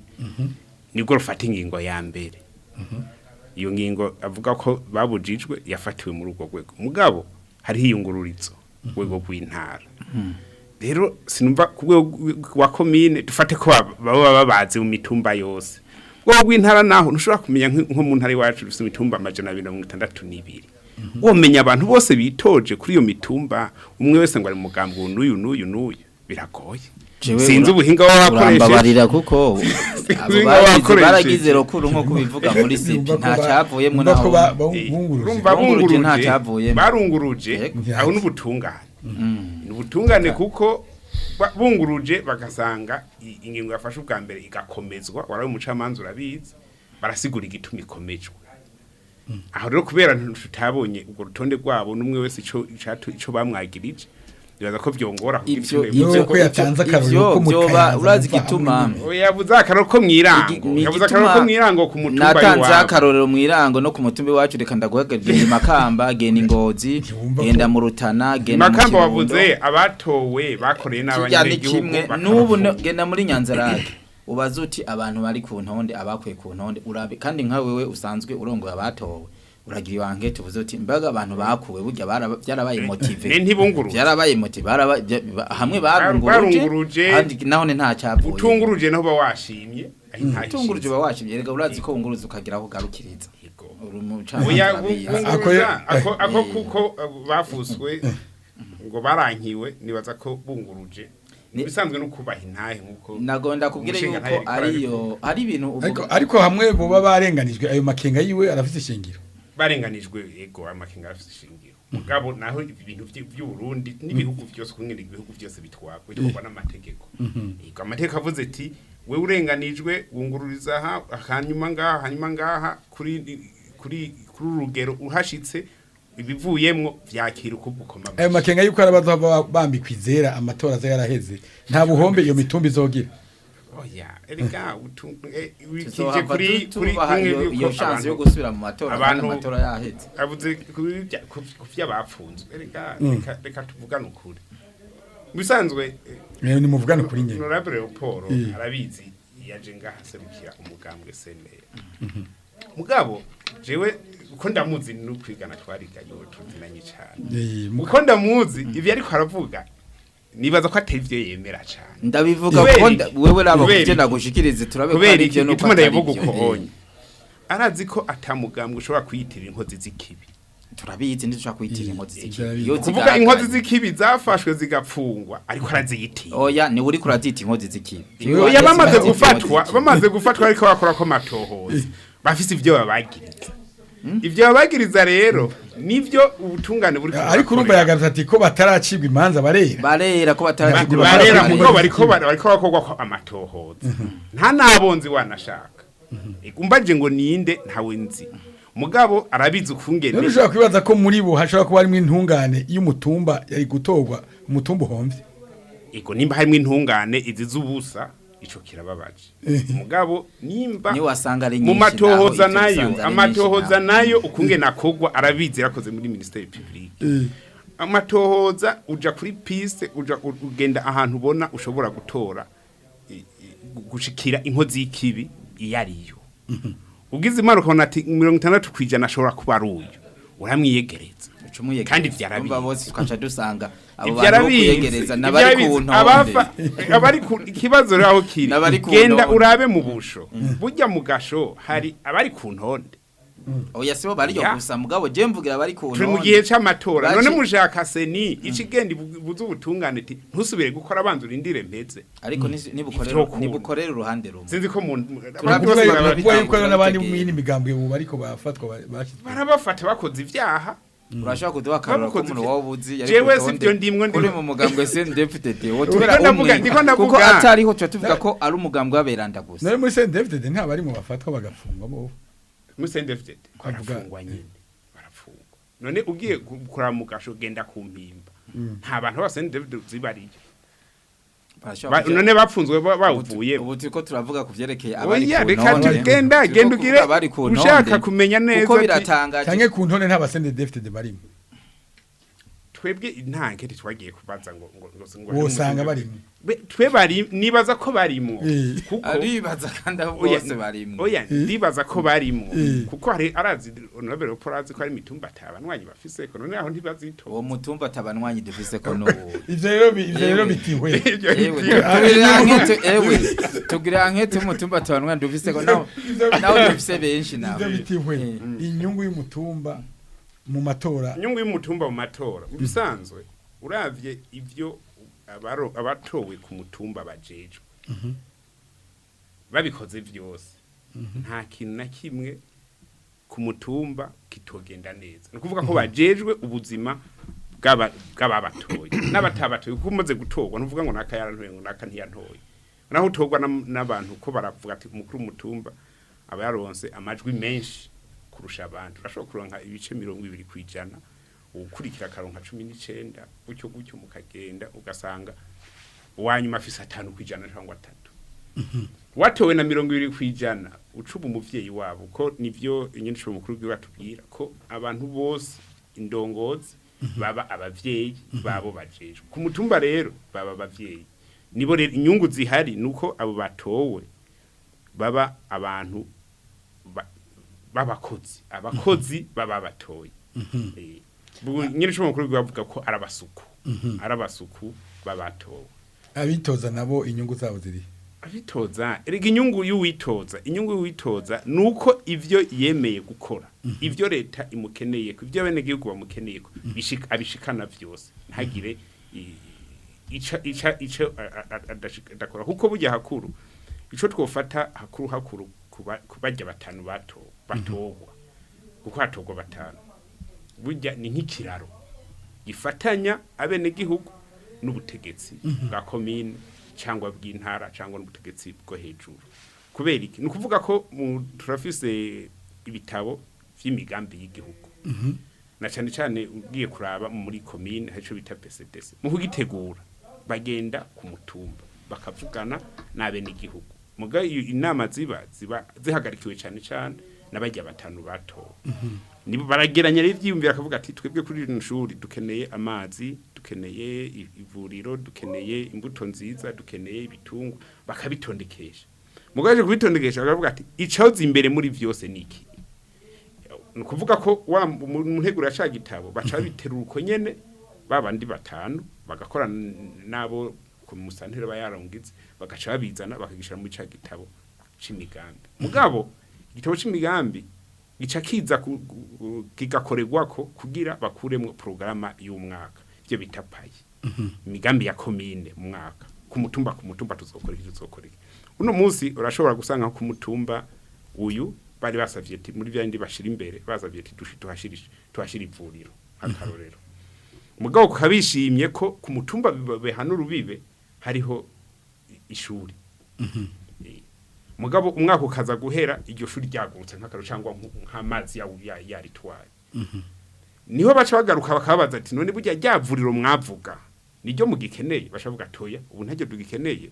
Speaker 2: nibwo rufata ingingo ya mbere iyo ngingo avuga ko babujijwe yafatiwe muri urwo rwego mugabo hari hiyungururizo rwego rw'intara rero sinumva ku rwego wa commune dufate ko baba babazi mu mitumba yose rwego rw'intara naho ntushobora kumenya nko mu ntara iwacu dufite imitumba 262 womenya abantu bose bitoje kuri iyo mitumba umwe wese ngo ari mugambwe n'uyu biragoye sinzi ubuhinga
Speaker 3: w'abakoresha kuko abo baragize rokuru nko kubivuga muri sipi nta cyavuyemo naho
Speaker 2: bunguruje nta cyavuyemo barunguruje aho n'ubutungane n'ubutungane kuko bunguruje bagasanga ingingo yafashe ubwa mbere igakomezwa warawe umucamanza urabizi barasigura igituma ikomejwe aho rero kubera tutabonye ubwo rutonde rwabo numwe wese ico bamwagirije bibaza ko byongora
Speaker 1: ivyo ko yatanze akaroro ko
Speaker 3: mutaba urazi gituma
Speaker 2: yavuze akaroro ko mwirango yavuze akaroro ko mwirango ku mutumba yawe
Speaker 3: natanze akaroro mwirango no ku mutumba wacu reka ndaguhagarije makamba genda ingozi genda mu rutana genda
Speaker 2: makamba wavuze abatowe bakoreye n'abanyagihugu
Speaker 3: n'ubu genda muri Nyanzarake ubaza uti abantu bari ku ntonde abakwe ku ntonde urabe kandi nka wewe usanzwe urongoye abatowe uragira wankete uvuze uti mbaga abantu bakuwe burya byarabaye motive byarabaye motive hamwe barunguruje kandi nahone nta cyavuye
Speaker 2: utunguruje naho bawashimye
Speaker 3: utunguruje bawashimye rega urazi ko unguruza ukagira aho garukiriza
Speaker 2: ako kuko bafuswe ngo barankiwe nibaza ko bunguruje bisanzwe no kubaha intahe nkuko
Speaker 3: nagonda kubwire yuko ariyo ari ibintu
Speaker 1: ariko hamwe boba barenganijwe ayo makenga yiwe arafite ishingiro
Speaker 2: barenganijwe yego amakenga afite ishingiro mugabo naho ibintu by'Uburundi n'ibihugu byose kumwene ibihugu byose bitwagwa bitwagwa n'amategeko yego amategeko avuze ati we urenganijwe wungururiza hanyuma ngaha kuri urugero uhashitse ibivuyemwo vyakira ukubukoma
Speaker 1: ayo makenga yuko arabaza bambikwa izera amatora za yaraheze nta buhombe iyo mitumba izogira
Speaker 2: oya erega wikije kuri
Speaker 3: iyo chance yo gusubira mu matora kandi amatora yaheze
Speaker 2: avuze kuvya bapfunzwe erega reka tuvugana ukuri bisanzwe
Speaker 1: ni muvugana kuri nyene
Speaker 2: honorable Leopold arabizi yaje ngaha serukira umugambwe semeye mugabo jewe uko ndamuzi no kwigana twariga yo tuzinanye cyane
Speaker 1: Eh,
Speaker 2: uko ndamuzi ivyo ariko aravuga nibaza ko atari vyo yemera cyane
Speaker 3: ndabivuga
Speaker 2: Kubera
Speaker 3: ko
Speaker 2: iki?
Speaker 3: wewe raba
Speaker 2: Kubera
Speaker 3: kugenda
Speaker 2: iki?
Speaker 3: gushikirize turabe ko
Speaker 2: kubera
Speaker 3: ari
Speaker 2: iki
Speaker 3: byo no
Speaker 2: gituma
Speaker 3: atari
Speaker 2: ndabivuga
Speaker 3: byo.
Speaker 2: uko arazi ko atamugambwe ushobora kwitira inkozi z'ikibi
Speaker 3: turabizi ntidushaka kwitira inkozi
Speaker 1: Ivyo
Speaker 3: z'ikibi
Speaker 1: arabizi.
Speaker 3: iyo
Speaker 2: kuvuga
Speaker 3: zigaragaye.
Speaker 2: inkozi z'ikibi zafashwe zigapfungwa ariko araziyitira
Speaker 3: oya ni uri kurazita inkozi z'ikibi
Speaker 2: oya bamaze gufatwa ariko bakora ko matohoza bafise ivyo babagiriza ivyo babagiriza rero nivyo ubutungane buri
Speaker 1: ariko urumva yagarutse ati ko bataracibwa imanza barera
Speaker 3: barera ko bataracibwa
Speaker 2: barera mugo bariko bakorwa ko amatohoza nta nabonzi wanashaka umbaje ngo ninde ntawe nzi mugabo arabizi ukungene
Speaker 1: rero ushobora kwibaza ko muri bo hashobora kuba harimo intungane y'umutumba yari gutorwa umutumba uhomvye
Speaker 2: ego nimba harimo intungane izi z'ubusa ico kirababaje mugabo nimba
Speaker 3: ni wasanga ari
Speaker 2: mu
Speaker 3: nyinshi
Speaker 2: matohoza
Speaker 3: naho ivyo
Speaker 2: nayo
Speaker 3: bisanzwe ari
Speaker 2: amatohoza
Speaker 3: nyinshi
Speaker 2: nayo ukungene akogwa arabizi yakoze muri ministeri publique amatohoza uja kuri piste ugenda ahantu ubona ushobora gutora gushikira inkozi y'ikibi iyariyo ugize imana ukabona ati 60% ashobora kuba ari uyu uramwiyegereza kandi vyarabizi
Speaker 3: bose tukaca dusanga abo bantu
Speaker 2: Ivyarabizi,
Speaker 3: kuyegereza nabari ku ntonde
Speaker 2: abari ku ikibazo raho kiri
Speaker 3: N'abari ku
Speaker 2: genda
Speaker 3: ntonde.
Speaker 2: urabe mu busho burya mu gasho hari abari ku ntonde
Speaker 3: oya sibo bariyo
Speaker 2: Ya.
Speaker 3: gusa mugabo je mvugira bari ku
Speaker 2: turi mu
Speaker 3: ntonde
Speaker 2: gihe c'amatora
Speaker 3: Baci-
Speaker 2: none mushaka seni ikigenda buzu ubutungane ati ntusubire gukora abanza urindire mpeze
Speaker 3: ariko nibukorera uruhande rumwe
Speaker 2: sinzi ko
Speaker 3: Turabizi
Speaker 2: bose
Speaker 3: ko
Speaker 1: kuvuga yuko
Speaker 3: turabitegeye.
Speaker 1: n'abandi mu yindi migambwe ubu bariko bafatwa bashyizwe
Speaker 2: barabafata bakoze ivyaha
Speaker 3: urashaka kuduha akarora ko umuntu wawubuzi yari
Speaker 2: jewe
Speaker 3: ku
Speaker 2: si
Speaker 3: ntonde.
Speaker 2: byo ndimwe
Speaker 3: uri mu mugambwe CNDD-FDD
Speaker 2: Ndiko
Speaker 3: wotubera
Speaker 2: ndavuga,
Speaker 3: umwe
Speaker 2: ndiko ndavuga.
Speaker 3: kuko atariho tuba tuvuga ko ari umugambwe w'aberanda gusa
Speaker 1: nari muri CNDD-FDD nta bari mu bafatwa bagafungwa bo
Speaker 2: musendefite
Speaker 1: Kwavuga.
Speaker 2: barafungwa nyine barafungwa none ugiye kuraba mu gasho genda ku mpimba nta bantu bose zibariye
Speaker 3: Barashobora kuja-
Speaker 2: none bapfunzwe bawuvuye
Speaker 3: ubu turiko turavuga ku vyerekeye abari
Speaker 2: oya
Speaker 3: ku
Speaker 2: reka
Speaker 3: ntonde
Speaker 2: genda
Speaker 3: Turiko
Speaker 2: ugire
Speaker 3: kuvuga abari ku ntonde.
Speaker 1: ushaka
Speaker 2: kumenya neza
Speaker 3: kuko
Speaker 2: ati,
Speaker 3: biratangaje
Speaker 1: canke ku ntone nta CNDD-FDD barimo
Speaker 2: twebwe intanke twagiye kubaza ngo
Speaker 1: wosanga barimo
Speaker 2: twe bari nibaza ko barimo
Speaker 1: Eh.
Speaker 2: kuko
Speaker 3: aribaza kandi abo
Speaker 2: Oya,
Speaker 3: bose barimwe
Speaker 2: oya ndibaza ko barimo
Speaker 1: Eh.
Speaker 2: kuko hari arazi honorable porazi ko ari mitumba atabanwanyi bafise ko none aho ntibazito
Speaker 3: uwo mutumba atabanwanyi dufise ko n'ubu
Speaker 1: ivyo rero bitiwe
Speaker 3: tugire ankete umutumba atabanwanyi dufise ko naho dufise benshi nawe
Speaker 1: ivyo bitiwe inyungu y'umutumba mu matora
Speaker 2: inyungu y'umutumba mu matora ubisanzwe uravye ivyo abatowe ku mutumba bajejwe babikoze vyose nta kintu na kimwe ku mutumba kitogenda neza ni kuvuga ko bajejwe ubuzima bw'ababatoye n'abatabatoye kuko umaze gutorwa ntuvuga ngo naka yarantoye ngo naka ntiyantoye naho utorwa n'abantu ko baravuga ati umukuru w'umutumba aba yaronse amajwi menshi kurusha abantu urashobora kuronka ibice 20% ukurikira karonka 19 gutyo mukagenda ugasanga uwanyuma afise 5% cyangwa 3 watowe na 20% ucuba umuvyeyi wabo ko nivyo inyandisho mukuru bw'atubwira ko abantu bose indongozi baba abavyeyi babo bajejwe ku mutumba rero baba abavyeyi nibo rero inyungu zihari nuko abo batowe baba abantu abakozi baba batoye nyir'icyo mukuru bavuga ko arabasuku babatowe
Speaker 1: abitoza nabo inyungu zabo ziri
Speaker 2: abitoza erega inyungu y'uwitoza nuko ivyo yemeye gukora ivyo leta imukeneye ko ivyo bene gihugu bamukeneye ko abishikana vyose ntagire ica adakora kuko burya hakuru ico twofata hakuru kubajya batanu batogwa kuko hatogwa batanu burya ni nk'ikiraro gifatanya abene gihugu n'ubutegetsi bwa commune cyangwa bw'intara cyangwa n'ubutegetsi bwo hejuru kubera iki ni kuvuga ko turafise ibitabo vy'imigambi y'igihugu na cyane cyane ugiye kuraba muri commune haco bita PCDC mu kugitegura bagenda ku mutumba bakavugana n'abene gihugu muga inama ziba zihagarikiwe cyane n'abajya batanu batowe nibo barageranya ivyiyumvira akavuga ati twebwe kuri iri shuri dukeneye amazi dukeneye ivuriro dukeneye imbuto nziza dukeneye ibitungu bakabitondekesha mugaje kubitondekesha bakavuga ati icoza imbere muri vyose niki nukuvuga ko wa mu nteguro ya cagitabo baca biterura uko nyene babandi batanu bagakora nabo ku musantero bayarongize bagaca babizana bakagishira mu cagitabo c'imigambi mugabo igitabo c'imigambi gica kiza kigakorerwako kugira bakuremwe programa y'umwaka byo bitapaye imigambi ya commune mu mwaka ku mutumba tuzokora iki uno munsi urashobora gusanga ku mutumba uyu bari basavye ati muri byandi bashira imbere basavye ati tuhashira ivuriro akarorero mugabo kabishimye ko ku mutumba behana urubibe hariho ishuri mugabo umwaka ukaza guhera iryo shuri ryagurutse nk'akaro cyangwa nk'amazi ya ritwaye niho baca bagaruka bakabaza ati none burya ryavuriro mwavuga niryo mugikeneye bashavuga toya ubu ntajye dugikeneye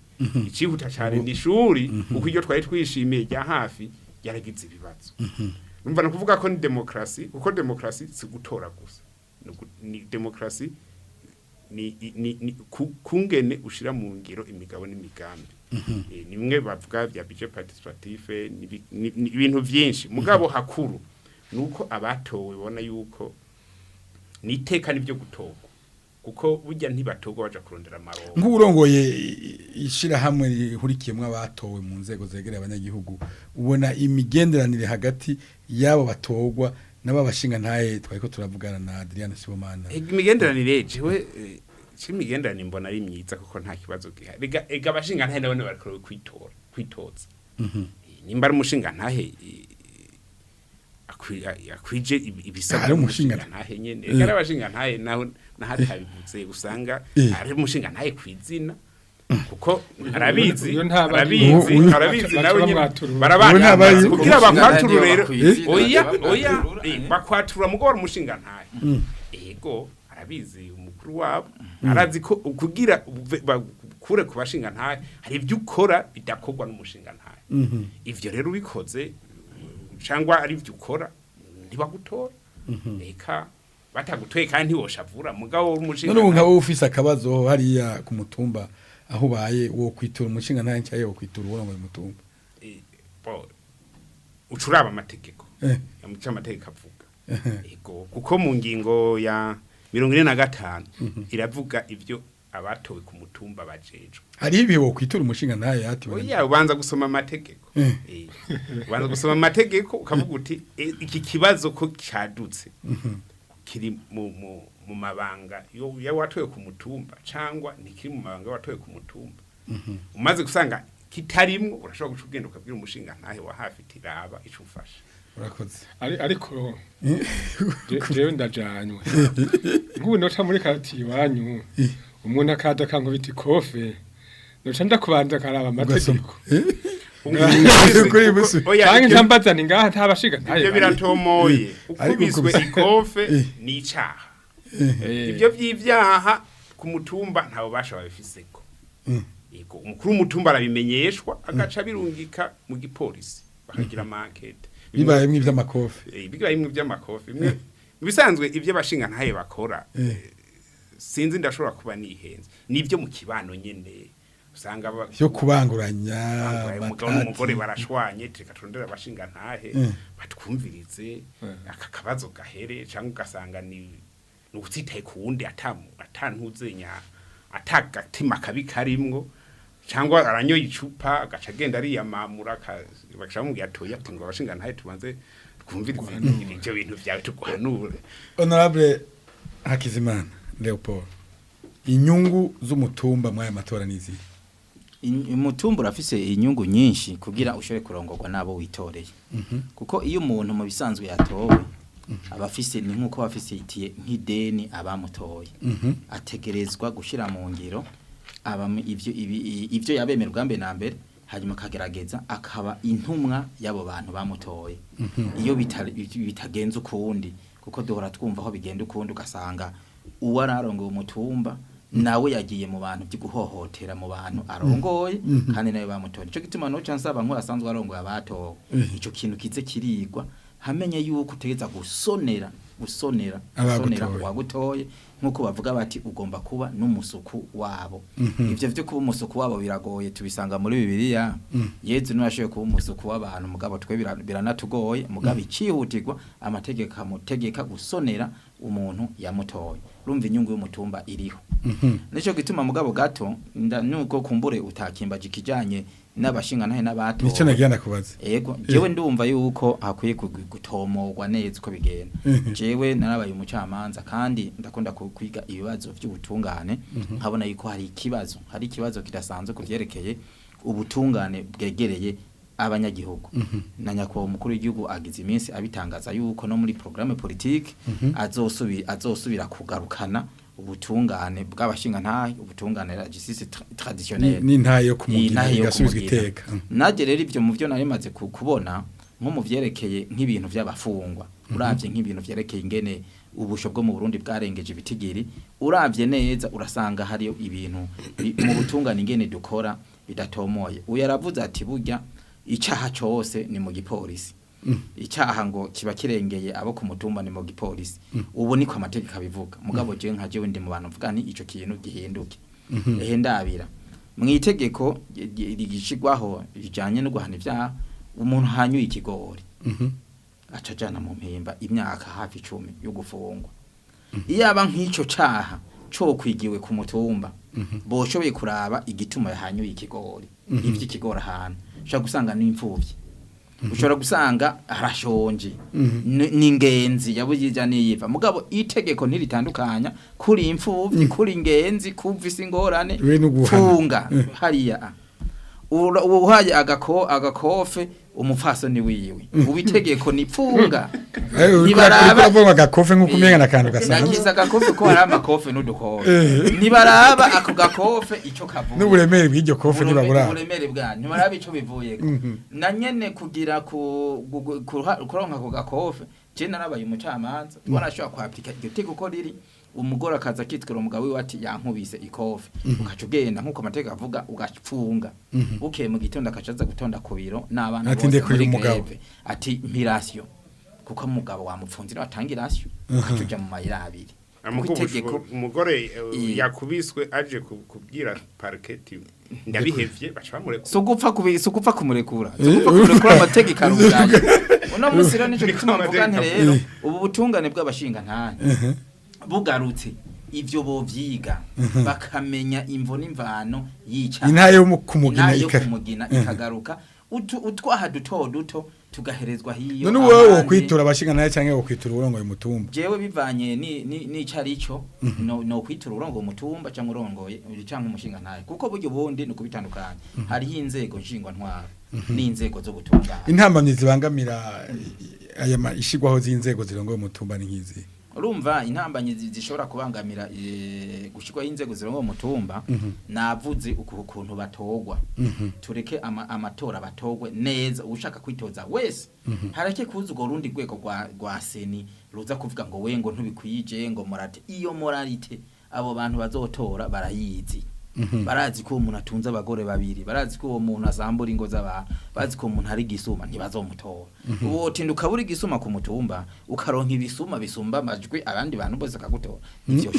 Speaker 2: icihuta cyane ni ishuri uko iryo twari twishimiye rya hafi yaragize ibibazo numva no kuvuga ko ni demokrasi kuko demokrasi si gutora gusa ni demokrasi ni kungene ushira mu ngiro imigabo n'imigambi nimwe bavuga bya budget participative ni ibintu byinshi mugabo hakuru nuko abatowe bona yuko niteka nibyo gutorwa kuko burya ntibatogwa baje kurondera amarongo
Speaker 1: nk'urongoye ishira hamwe rihurikiyemwe abatowe mu nzego zegereye abanyagihugu ubona imigenderanire hagati yabo batogwa n'ababashinga ntaye twariko turavugana na Adriana Sibomana
Speaker 2: imigenderanire jewe imigenderanire mbona ari myiza kuko nta kibazo gihari ega abashinga ntaye nabone bariko kwitoza nimba ari umushinga ntahe akwije ibisabwa umushinga ntahe nyene ega abashinga ntahe naho nahari habivutse usanga ari umushinga ntahe kwizina kuko arabizi nawe nyine barabana kugira bakwatura rero oya bakwatura mugora umushinga ntahe ego arabizi umukuru wabo arazi ko kugira kure kubashinga ntahe hari ibyo ukora bidakorwa n'umushinga ntahe ivyo rero ubikoze cyangwa ari ibyo ukora ntibagutora eka batagutoye kandi ntiwoshavura mugabo umushinga
Speaker 1: none nkabo ufise akabazo hariya ku mutumba aho baye wo kwitura umushinga ntaye cyaye wo kwitura uwo mu mutumba
Speaker 2: ucuraba amategeko yamuca amategeko avuga ego kuko mu ngingo ya 45 iravuga ivyo abatowe ku mutumba bajejwe
Speaker 1: hari ibihe wo kwitura umushinga ntaye hati
Speaker 2: oya ubanza gusoma amategeko ubanza gusoma amategeko ukavuga uti iki kibazo ko cyadutse kiri mu mabanga yo watoye ku mutumba cyangwa ntikiri mu mabanga watoye ku mutumba umaze gusanga kitarimwe urashobora gucugenda ukabwira umushinga ntahe wa hafi tiraba ico ufasha
Speaker 1: urakoze
Speaker 4: ariko jewe ndajanywe ngubu noca muri quartier wanyu umuntu akada kanko biti kofe noca ndakubanza karaba amategeko Oya ntambazana ngaha ntabashiga ntaye
Speaker 2: ibyo biratomoye ukubiswe ikofe ni icaha ibyo by'ivyaha ku mutumba ntabo basha babifiseko yego umukuru w'umutumba arabimenyeshwa agaca birungika mu gipolisi bakagira market
Speaker 1: bibaye mwe by'amakofe
Speaker 2: bibaye mwe by'amakofe bisanzwe ibyo bashinga ntaye bakora sinzi ndashobora kuba nihenze nibyo mu kibano nyene usanga
Speaker 1: yo kubanguranya
Speaker 2: umugabo n'umugore barashwanye tika turondera abashinga ntahe batwumvirize akakabazo gahere cyangwa ugasanga ni utsitaye ku wundi atantuzenya atagatima kabi karimwo cyangwa aranyoye icupa agaca agenda ari yamamura bakashamubwiye atoya ati ngo abashinga ntahe tubanze twumvirize ibyo bintu byawe tuguhanure.
Speaker 1: Honorable Hakizimana Leopold, inyungu z'umutumba mwaya matora nizi
Speaker 3: umutumba urafise inyungu nyinshi kugira ushobore kurongorwa nabo witoreye kuko iyo umuntu mu bisanzwe yatowe abafise ni nkuko bafise itiye nk'ideni abamutoye ategerezwa gushira mu ngiro ivyo yabemera ubwambe na mbere hanyuma akagerageza akaba intumwa y'abo bantu bamutoye iyo bitagenze ukundi kuko duhora twumva aho bigenda ukundi ugasanga uwo ararongoye umutumba nawe yagiye mu bantu byo guhohotera mu bantu arongoye kandi nawe bamutoye ico gituma no chance abantu asanzwe arongoye abatowe ico kintu kize kirigwa hamenye yuko utegeza gusonera gusonera wagutoye nkuko bavuga bati ugomba kuba n'umusuku wabo ivyo vyo kuba umusuku wabo biragoye tubisanga muri Bibiliya Yezu nibashoye kuba umusuku w'abantu mugabo twe biranatugoye mugabo icihutirwa amategeko amutegeka gusonera umuntu yamutoye urumva inyungu y'umutumba iriho nico gituma mugabo gato nuko kumbure utakimbaje kijanye n'abashinga nahe n'abato
Speaker 1: nico nagenda kubaza
Speaker 3: yego jewe ndumva yuko hakwiye gutomorwa neza uko bigenda jewe narabaye umucamanza kandi ndakunda kwiga ibibazo by'ubutungane nkabona yuko hari ikibazo kidasanzwe kuvyerekeye ubutungane bwegereye abanyagihugu na nyakubahwa umukuru w'igihugu agize iminsi abitangaza yuko no muri programme politique azosubira kugarukana ubutungane bw'abashinga ntahe ubutungane la justice traditionnelle
Speaker 1: ni ntayo kumugira igasubizwa iteka
Speaker 3: naje rero ivyo mu byo narimaze kubona nko mu vyerekeye nk'ibintu by'abafungwa uravye nk'ibintu vyerekeye ingene ubusho bwo mu Burundi bwarengeje ibitigiri uravye neza urasanga hariyo ibintu mu butungane ingene dukora bidatomoye uyaravuze ati burya icaha cyose ni mu gipolisi icyaha ngo kiba kirengeye abo ku mutumba ni mu gipolisi ubu niko amategeko abivuga mugabo je nka jewe ndi mu bantu mvuga ni ico kintu gihinduke ndabira mu itegeko rigishigwaho bijanye no guhana ivyaha umuntu hanyuye ikigori acajana mu mpimba imyaka hafi 10 yo gufungwa iyaba nk'ico caha cyo kwigiwe ku mutumba boshoboye kuraba igituma yahanyuye ikigori ivy'ikigori ahantu ushaka gusanga n'imfuvyi ushobora gusanga arashonje n'ingenzi yabujija niyiva mugabo itegeko ntiritandukanya kuri imfuvyi kuri ingenzi kuvisa ingorane funga hariya uhaye agakofe umupfaso ni wiwe ubitegeko nipfunga
Speaker 1: nibaraba bavoma agakofe nkuko umenga nakantu gasanzwe
Speaker 3: nakiza agakofe ko hari amakofe n'udukofe nibaraba ako gakofe ico kavuga
Speaker 1: n'uburemere bw'iryo kofe nibabura
Speaker 3: uburemere bwa nibaraba ico bivuye na nyene kugira kuronka ako gakofe je narabaye umucamanza twarashobora kwaplika iryo tegeko riri umugore akaza kitwira umugabo wiwe ati yankubise ikofe ukaca ugenda nkuko amategeko avuga ugapfunga ukeye mu gitondo akacaza gutonda ku biro n'abana
Speaker 1: bose muri greve
Speaker 3: ati mpirasyo kuko umugabo wamupfunzira watangirasyo ukacuja mu mayira abiri
Speaker 2: umugore yakubiswe aje kubwira parquet ndabihevye bacamure
Speaker 3: so gupfa kumurekura amategeko arumujanye uno musiro nico gituma mvuga nti rero ubu butungane bw'abashinga ntane bugarutse ivyo bovyiga bakamenya imvo n'imvano yica
Speaker 1: intayo kumugina
Speaker 3: ikagaruka utwaha duto tugaherezwa hiyo
Speaker 1: none wowe kwitura abashinga naye canke wo kwitura urongo y'umutumba
Speaker 3: jewe bivanye ni carico no kwitura urongo y'umutumba canke urongoye canke umushinga naye kuko buryo bundi no kubitandukanya hari inzego nshingwa ntwara n'inzego zo gutunganya
Speaker 1: intambamyi zibangamira aya ishigwaho z'inzego zirongoye umutumba ni nkizi
Speaker 3: urumva intambanyi zishobora kubangamira gushikwa inzego zirongo mutumba navuze ukuntu batogwa tureke amatora batogwe neza ushaka kwitoza wese harake kuza ugo rundi rwego rwa seni ruza kuvuga ngo we ngo ntubikwije ngo morate iyo moralite abo bantu bazotora barayizi barazi ko umuntu atunze abagore babiri barazi ko uwo muntu asambura ingo z'abantu bazi ko umuntu hari gisuma ntibazomutora uwo tinduka buri gisuma ku mutumba ukaronka ibisuma bisumba amajwi abandi bantu bose akagutora ivyo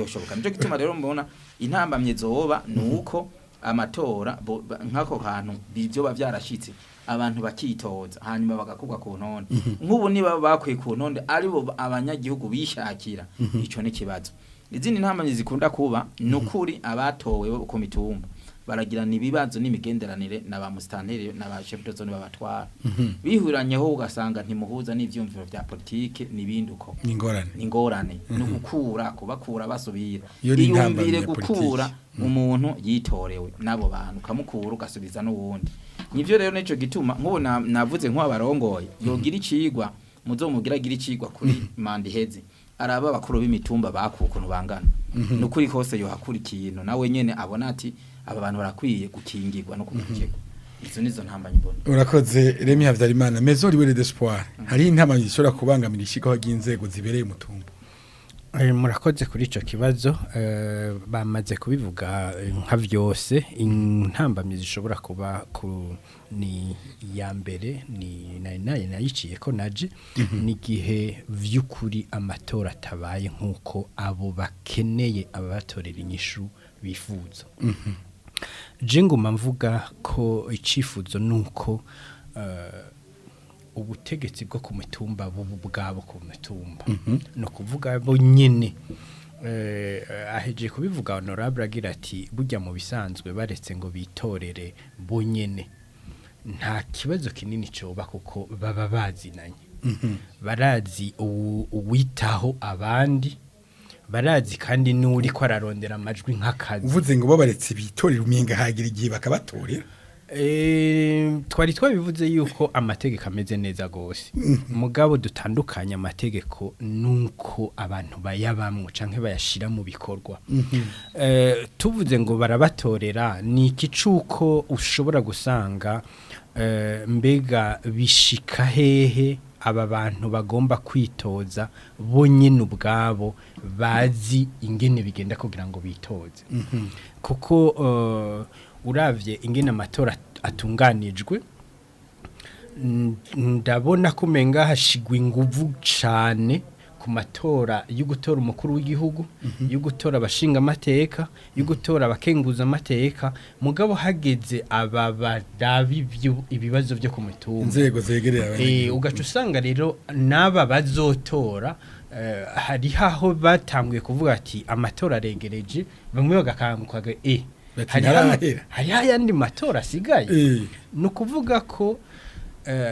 Speaker 3: shoboka nico gituma rero mbona intambamye zoba nuko amatora nkako kantu bivyo bavyarashitse abantu bakitoza hanyuma bagakugwa ku ntonde nk'ubu niba bakwiye ku ntonde aribo abanyagihugu bishakira ico ni kibazo izindi ntamanye zikunda kuba nukuri abatowe ku mitumba baragirana ibibazo n'imigenderanire na ba mustanteri na ba chef de zone babatwara bihuranyeho ugasanga ntimuhuza n'ivyumviro vya politique nibindi uko ingorane no kubakura basubira iyumvire gukura umuntu yitorewe nabo bantu kamukura ugasubiza n'uwundi nivyo rero nico gituma nk'ubu navuze nk'abarongoye yogira icigwa muzomugira gira icigwa kuri mandi hezi araba abakuru b'imitumba bakukuntu bangana nukuri kose yo hakuri ikintu nawe nyene abona ati aba bantu barakwiye gukingirwa no kumukirwa izo nizo ntambanye mbona
Speaker 1: urakoze Remy Havyarimana maison libre d'espoir hari intamanye zishobora kubangamira ishikaho ry'inzego zibereye umutumba
Speaker 5: Murakoze kuri ico kibazo bamaze kubivuga nka vyose intambamyi zishobora kuba ni ya mbere ni nayiciye ko naje ni gihe vy'ukuri amatora atabaye nkuko abo bakeneye abatorera inyishu bifuza je nguma mvuga ko icifuzo nuko ubutegetsi bwo ku mitumba bwabo ku mitumba no kuvuga bo nyene aheje kubivuga honorable agira ati burya mu bisanzwe baretse ngo bitorere bo nyene nta kibazo kinini coba kuko baba bazinanye barazi uwitaho abandi barazi kandi nuri ko ararondera amajwi nk'akazi
Speaker 1: uvuze ngo babaretse bitorera umenga hagira igihe bakabatorera
Speaker 5: twari twabivuze yuko amategeko ameze neza gose mugabo dutandukanya amategeko nuko abantu bayabamwe canke bayashira mu bikorwa tuvuze ngo barabatorera ni ikicuko ushobora gusanga mbega bishika hehe aba bantu bagomba kwitoza bonyine ubwabo bazi ingene bigenda kugira ngo bitoze kuko uravye ingene amatora atunganijwe ndabona ko menga hashigwa inguvu cane ku matora yo gutora umukuru w'igihugu yo gutora abashinga amateka yo gutora abakenguza amateka mugabo hageze aba badabi ibibazo byo ku mitumba
Speaker 1: inzego zegereye
Speaker 5: ugaca usanga rero naba bazotora hari haho batanguye kuvuga ati amatora aregereje bamwe bagakanguka hari ayandi matora asigaye ni ukuvuga ko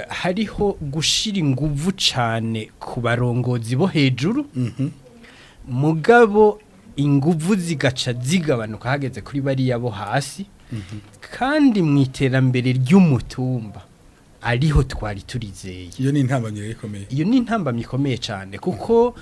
Speaker 5: hariho gushira inguvu cyane ku barongozi bo hejuru mugabo inguvu zigaca zigabanuka hageze kuri bariya bo hasi kandi mu iterambere ry'umutumba ariho twari turizeye
Speaker 1: iyo ni intambamyi ikomeye
Speaker 5: iyo ni intambamyi ikomeye cyane kuko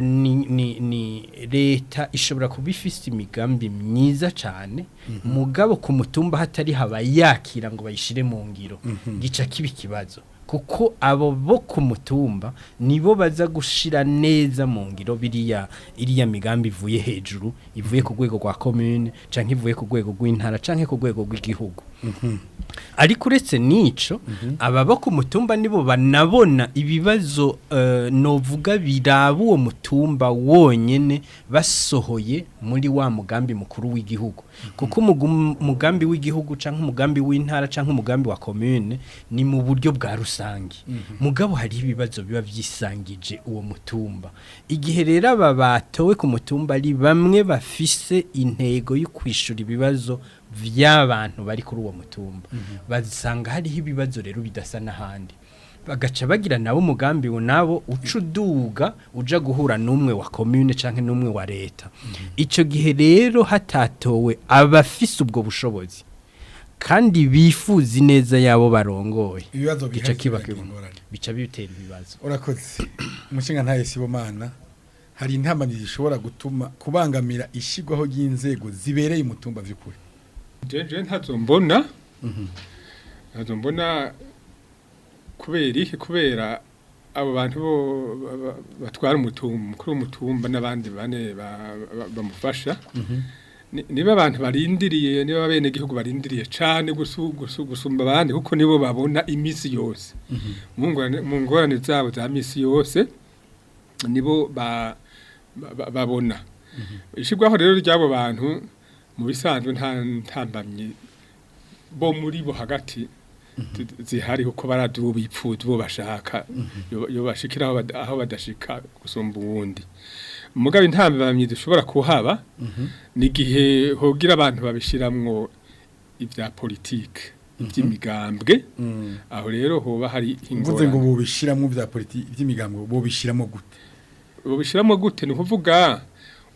Speaker 5: ni leta ishobora kuba ifite imigambi myiza cyane mugabo ku mutumba hatari haba yakira ngo bayishire mu ngiro gica kiba ikibazo kuko abo bo ku mutumba nibo baza gushira neza mu ngiro iriya migambi ivuye hejuru ivuye ku rwego rwa commune canke ivuye ku rwego rw'intara canke ku rwego rw'igihugu ariko uretse nico aba bo ku mutumba nibo banabona ibibazo novuga biraba uwo mutumba wonyene basohoye muri wa mugambi mukuru w'igihugu kuko umugambi w'igihugu canke umugambi w'intara canke umugambi wa commune ni mu buryo bwa rusangi mugabo hari ibibazo biba vyisangije uwo mutumba igihe rero aba batowe ku mutumba ari bamwe bafise intego yo kwishura ibibazo vy'abantu bari kuri uwo mutumba bazisanga hariho ibibazo rero bidasa n'ahandi bagaca bagira nabo umugambi nabo ucuduga uja guhura n'umwe wa commune canke n'umwe wa leta ico gihe rero hatatowe abafise ubwo bushobozi kandi bifuza neza yabo barongoye
Speaker 1: ibibazo
Speaker 5: bica kiba bica bitera ibibazo
Speaker 1: urakoze umushinga ntaye Sibomana hari intambamyi zishobora gutuma kubangamira ishigwaho y'inzego zibereye umutumba vy'ukuri
Speaker 4: jeje ntazombona kubera abo bantu batwara umukuru w'umutumba n'abandi bane bamufasha niba abantu barindiriye niba bene gihugu barindiriye cyane gusumba abandi kuko nibo babona imisi yose mu ngorane zabo za misi yose nibo babona ishigwaho rero ry'abo bantu mu bisanzwe ntambamye bo muri bo hagati zihari uko baradubu bipfuza bo bashaka yo bashikira aho badashika gusumba uwundi mugabe intambamye dushobora kuhaba ni gihe hogira abantu babishiramwo ivya politike ivy'imigambwe aho rero hoba hari
Speaker 1: ingorane mvuze ngo bobishiramwo vya politike ivy'imigambwe
Speaker 4: bobishiramwo gute ni kuvuga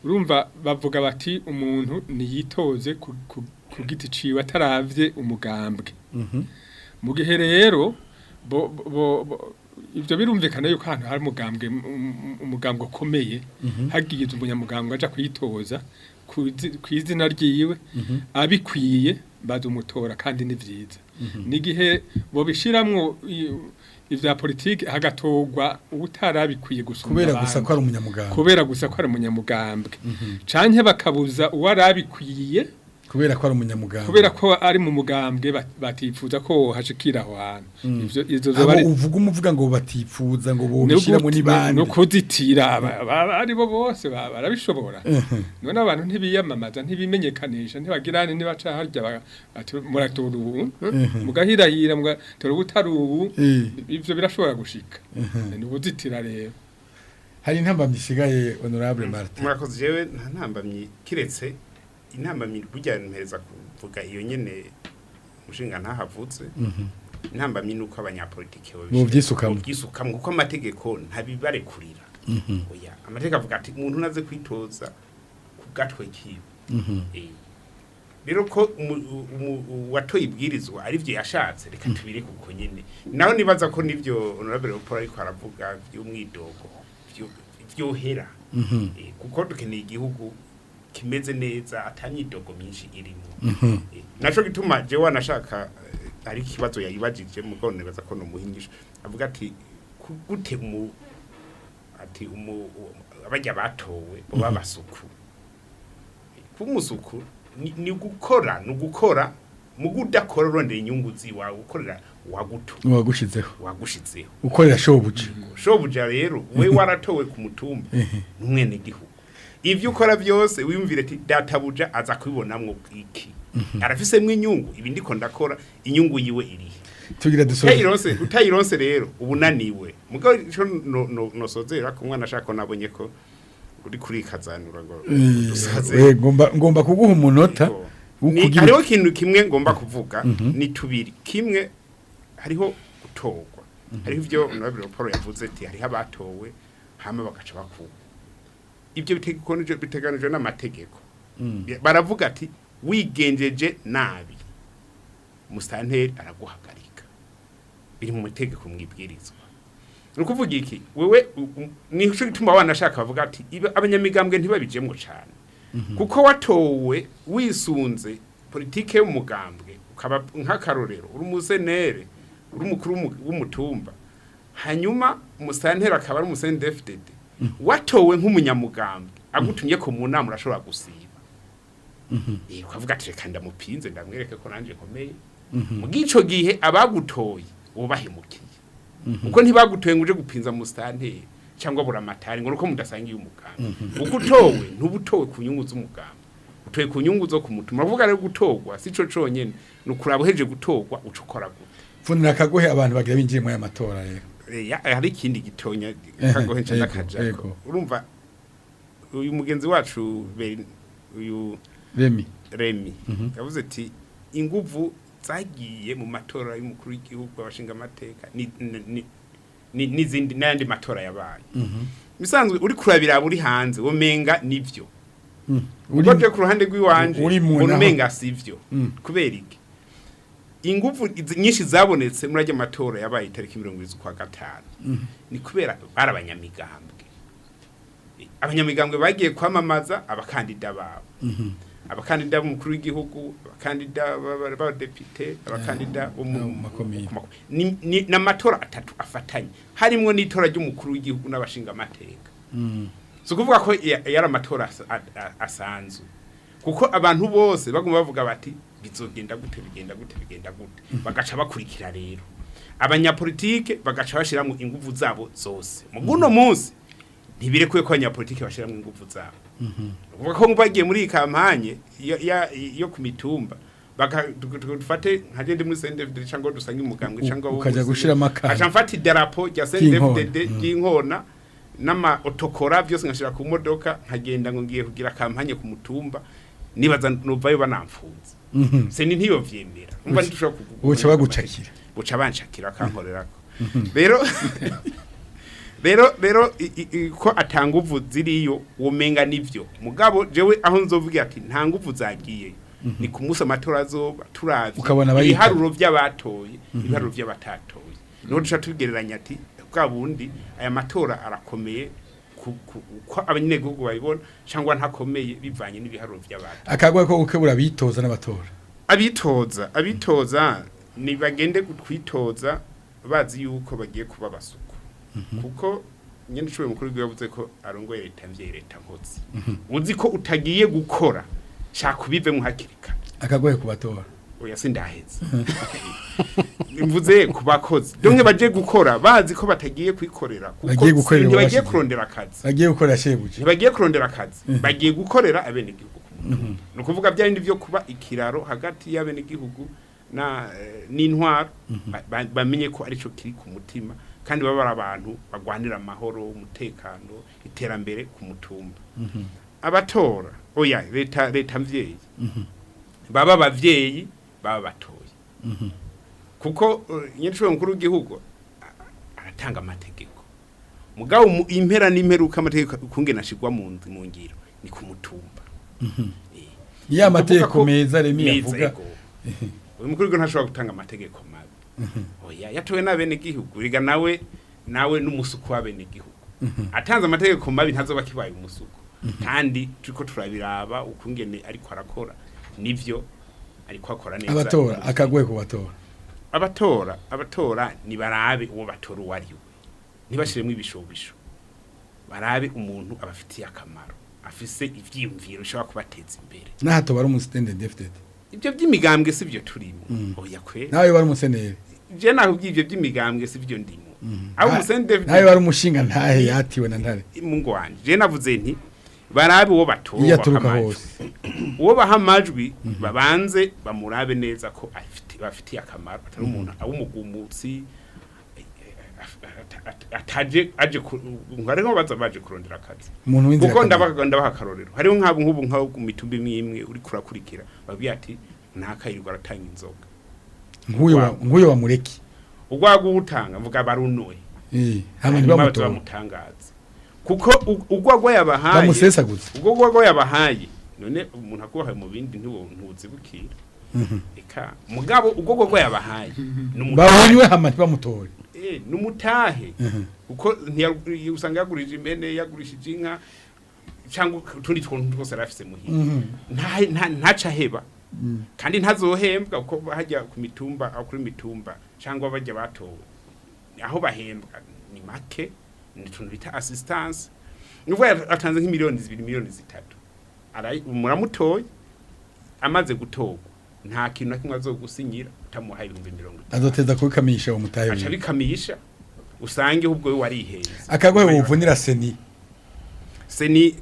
Speaker 4: urumva bavuga bati umuntu niyitoze ku giti ciwe ataravye umugambwe mu gihe rero ivyo birumvikana yuko ahantu hari umugambwe ukomeye hagiye umunyamugambwe aja kwitoza kw'izina ryiwe abikwiye baza umutora kandi ni vyiza ni gihe bobishiramwo ivya politike hagatogwa ubutarabikwiye gusumba
Speaker 1: kubera gusa ko ari umunyamugambwe
Speaker 4: kubera gusa ko ari umunyamugambwe canke bakabuza uwarabikwiye
Speaker 1: kubera ko ari umunyamugambwe
Speaker 4: kubera ko ari mu mugambwe batifuza ko hashikira aho hantu ivyo izo zo bari
Speaker 1: umuvuga ngo batifuza ngo bobishiramo nibandi
Speaker 4: no kuzitira ari bo bose barabishobora none abantu ntibiyamamaza ntibimenyekanisha ntibagirane nibaca harya muratora ubu mugahirahira mugatora ubutari ubu ivyo birashobora gushika ni ubuzitira rero
Speaker 1: hari intambamyi isigaye honorable Martin
Speaker 2: murakoze jewe nta ntambamyi kiretse intambamyi burya ntereza kuvuga iyo nyene mushinga ntahavutse intambamyi nuko abanyapolitike byisukamwe kuko amategeko ntabibarekurira oya amategeko avuga ati umuntu naze kwitoza ku gatwe kiwe rero ko watoye ibwirizwa ari byo yashatse reka tubire kuko nyene naho nibaza ko nivyo honorable Paul ariko aravuga by'umwidogo byohera kuko dukeneye igihugu kimeze neza atanyidogo myinshi irimo naco gituma je wanashaka ari kibazo yayibajije mugone baza ko no muhingisha avuga ati gute abajya batowe babasuku kumusuku ni gukora mugudakora rondera inyungu ziwawe ukorera wagushizeho
Speaker 1: ukorera shobuja
Speaker 2: rero we waratowe ku mutumba n'umwene gihugu ivyo ukora byose wiyumvire ati databuja aza kubibonamwo iki arafisemwe inyungu ibi ndiko ndakora inyungu yiwe iri
Speaker 1: tugira dusoje
Speaker 2: utayironse rero ubunaniwe mugabo ico no sozera ku mwana ashaka nabonye ko uri kuri kazanura ngo dusaze
Speaker 1: ngomba kuguha umunota
Speaker 2: hariho ikintu kimwe ngomba kuvuga ni tubiri kimwe hariho gutogwa hariho ivyo honorable Paul yavuze ati hariho abatowe hama bagaca bakuba ibyo biteganijwe n'amategeko baravuga ati wigenjeje nabi musanteri araguhagarika biri mu mategeko mwibwirizwa nukuvuga iki wewe nico gituma wanashaka bavuga ati abanyamigambwe ntibabijemwo cyane kuko watowe wisunze politike y'umugambwe ukaba nk'akarorero uri umusenere uri umukuru w'umutumba hanyuma musanteri akaba ari umusendefdd watowe nk'umunyamugambwe agutumye ko mu nama urashobora gusiba ukavuga ati reka ndamupinze ndamwereke ko nanje nkomeye mu gico gihe abagutoye ubahemukiye uko ntibagutoye ngo uje gupinza mu stanteri cyangwa buramatari ngo uko mudasangiye umugambi ugutowe ntubutowe ku nyungu z'umugambi utoye ku nyungu zo kumutuma uvuga rero gutogwa sico conyene nukuraba heje gutogwa ucukora gute
Speaker 1: funira kagohe abantu bagira binjiye mu amatora rero
Speaker 2: hari ikindi gitonya kagohe nca nakajako urumva uyu mugenzi wacu uyu Remi yavuze ati inguvu zagiye mu matora y'umukuru w'igihugu abashinga amateka n'izindi n'andi matora yabaye bisanzwe uri kurabira buri hanze womenga nivyo ugoje ku ruhande rw'iwanje womenga sivyo kubera iki inguvu nyinshi zabonetse muri ajya matora yabaye itariki 25 ni kubera barabanyamigambwe abanyamigambwe bagiye kwamamaza abakandida babo abakandida b'umukuru w'igihugu abakandida b'abadepite abakandida ni n'amatora atatu afatanye harimo n'itora ry'umukuru w'igihugu n'abashinga amateka so kuvuga ko yari amatora asanzwe kuko abantu bose baguma bavuga bati bizogenda gute bagaca bakurikira rero abanyapolitike bagaca bashiramo inguvu zabo zose mu guno munsi ntibirekuye ko abanyapolitike bashiramo inguvu zabo kuvuga ko bagiye muri kampanye yo ku mitumba dufate nkaje ndi muri CNDD cyangwa dusange umugambwe cyangwa
Speaker 1: ukaja gushira makara
Speaker 2: acha mfati darapo ya CNDD y'inkona nama otokora byose ngashira ku modoka nkagenda ngo ngiye kugira kampanye ku mutumba nibaza nuvayo banamfunze se ntiyo vyemera umva ndishobora
Speaker 1: kuguca bagucakira
Speaker 2: buca banshakira kankorerako rero ko atanguvu ziriyo womenga nivyo mugabo jewe aho nzovuga ati nta nguvu zagiye ni ku munsi amatora azoba turavye ibiharuro by'abatoye ibiharuro by'abatatoye no duca tugereranya ati bwa bundi aya matora arakomeye ko abanyegihugu babibona cyangwa ntakomeye bivanye n'ibiharuro by'abantu
Speaker 1: akagwa ko ukebura bitoza n'abatora
Speaker 2: abitoza ni bagende kwitoza bazi yuko bagiye kuba basuku kuko nyene nshoboye mukuru yavuze ko arongoye leta mvye leta nkotsi uzi ko utagiye gukora shaka ubive mu hakirika
Speaker 1: akagoye kubatora
Speaker 2: oya sindaheze mvuze kubakozi donke baje gukora bazi ko batagiye kwikorera kuko bagiye kurondera akazi
Speaker 1: bagiye gukora shebuje
Speaker 2: bagiye kurondera akazi bagiye gukorera abene gihugu no kuvuga byarindi byo kuba ikiraro hagati y'abene gihugu na n'intwaro bamenye ko ari cyo kiri ku mutima kandi baba abantu bagwanira amahoro umutekano iterambere ku mutumba abatora oya leta mvyeyi baba bavyeyi baba batoye kuko nyinshwe mukuru w'igihugu aratanga amategeko mugabo impera n'imperuka amategeko kungena shigwa mu ngiro ni ku mutumba
Speaker 1: ya amategeko meza remi yavuga
Speaker 2: uyu mukuru w'igihugu ntashobora gutanga amategeko mabi oya yatowe n'abene gihugu riga nawe n'umusuku w'abene gihugu atanze amategeko mabi ntazoba kibaye umusuku kandi turiko turabiraba ukungene ariko arakora nivyo ariko akora neza
Speaker 1: abatora akagoye kubatora
Speaker 2: abatora ni barabe uwo batora wariwe nibashiremwe ibishobisho barabe umuntu abafitiye akamaro afise ivyiyumviro ushobora kubateza imbere
Speaker 1: nahato bari umusitende defted
Speaker 2: ibyo by'imigambwe sivyo turimo oya kwe
Speaker 1: nawe bari umusenere
Speaker 2: je naho by'ivyo by'imigambwe sivyo ndimo abo umusende
Speaker 1: nawe bari umushinga ntahe yatiwe na ntare
Speaker 2: mungu wanje je navuze nti barabe uwo batora
Speaker 1: yaturuka hose
Speaker 2: uwo bahamajwi babanze bamurabe neza ko bafitiye akamaro atari umuntu abumugumutsi ataje aje ngare ngo baje kurondera akazi
Speaker 1: umuntu w'inzira
Speaker 2: kuko ndabaha akarorero hariho nk'ubu nka mitumbi imwe uri kurakurikira babiye ati ntakayirirwa aratanga inzoga
Speaker 1: nk'uyo wamureki
Speaker 2: ugwagu utanga mvuga barunoye
Speaker 1: hamwe bamutora
Speaker 2: mutangaza kuko ugwagwa yabahaye
Speaker 1: bamusesaguza
Speaker 2: ugwagwa yabahaye none umuntu akubahaye mu bindi ntuzibukira eka mugabo ugwagwa yabahaye
Speaker 1: bahonywe hama ntibamutore
Speaker 2: numutahe kuko usanga yagurije impene yagurishije inka cyangwa tundi twontu twose arafise muhira ntaca heba kandi ntazohembwa kuko hajya ku mitumba aho kuri mitumba cyangwa bajya batowe aho bahembwa ni make ni tuntu bita assistance nuko atanze nk'imiliyoni 2 miliyoni 3 arayi muramutoye amaze gutogwa nta kintu nakimwe azogusinyira utamuha 20
Speaker 1: azoteza kubikamisha umutahe
Speaker 2: acha bikamisha usange ubwo we wariheza
Speaker 1: akagohe uvunira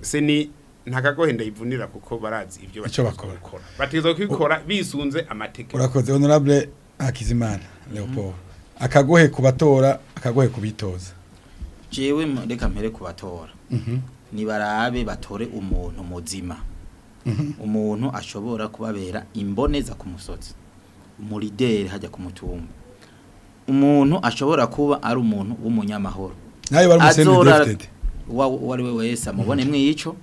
Speaker 2: seni ntakagohe ndayivunira kuko barazi ibyo bakora bategeza kwikora bisunze amategeko
Speaker 1: urakoze honorable Hakizimana Leopold akagohe kubatora akagohe kubitoza
Speaker 3: jewe reka mpere kubatora ni barabe batore umuntu muzima umuntu ashobora kubabera imboneza ku musozi muri dere hajya ku mutumba umuntu ashobora kuba ari umuntu w'umunyamahoro
Speaker 1: nayo bari umusende
Speaker 3: wari we wese amubone mwico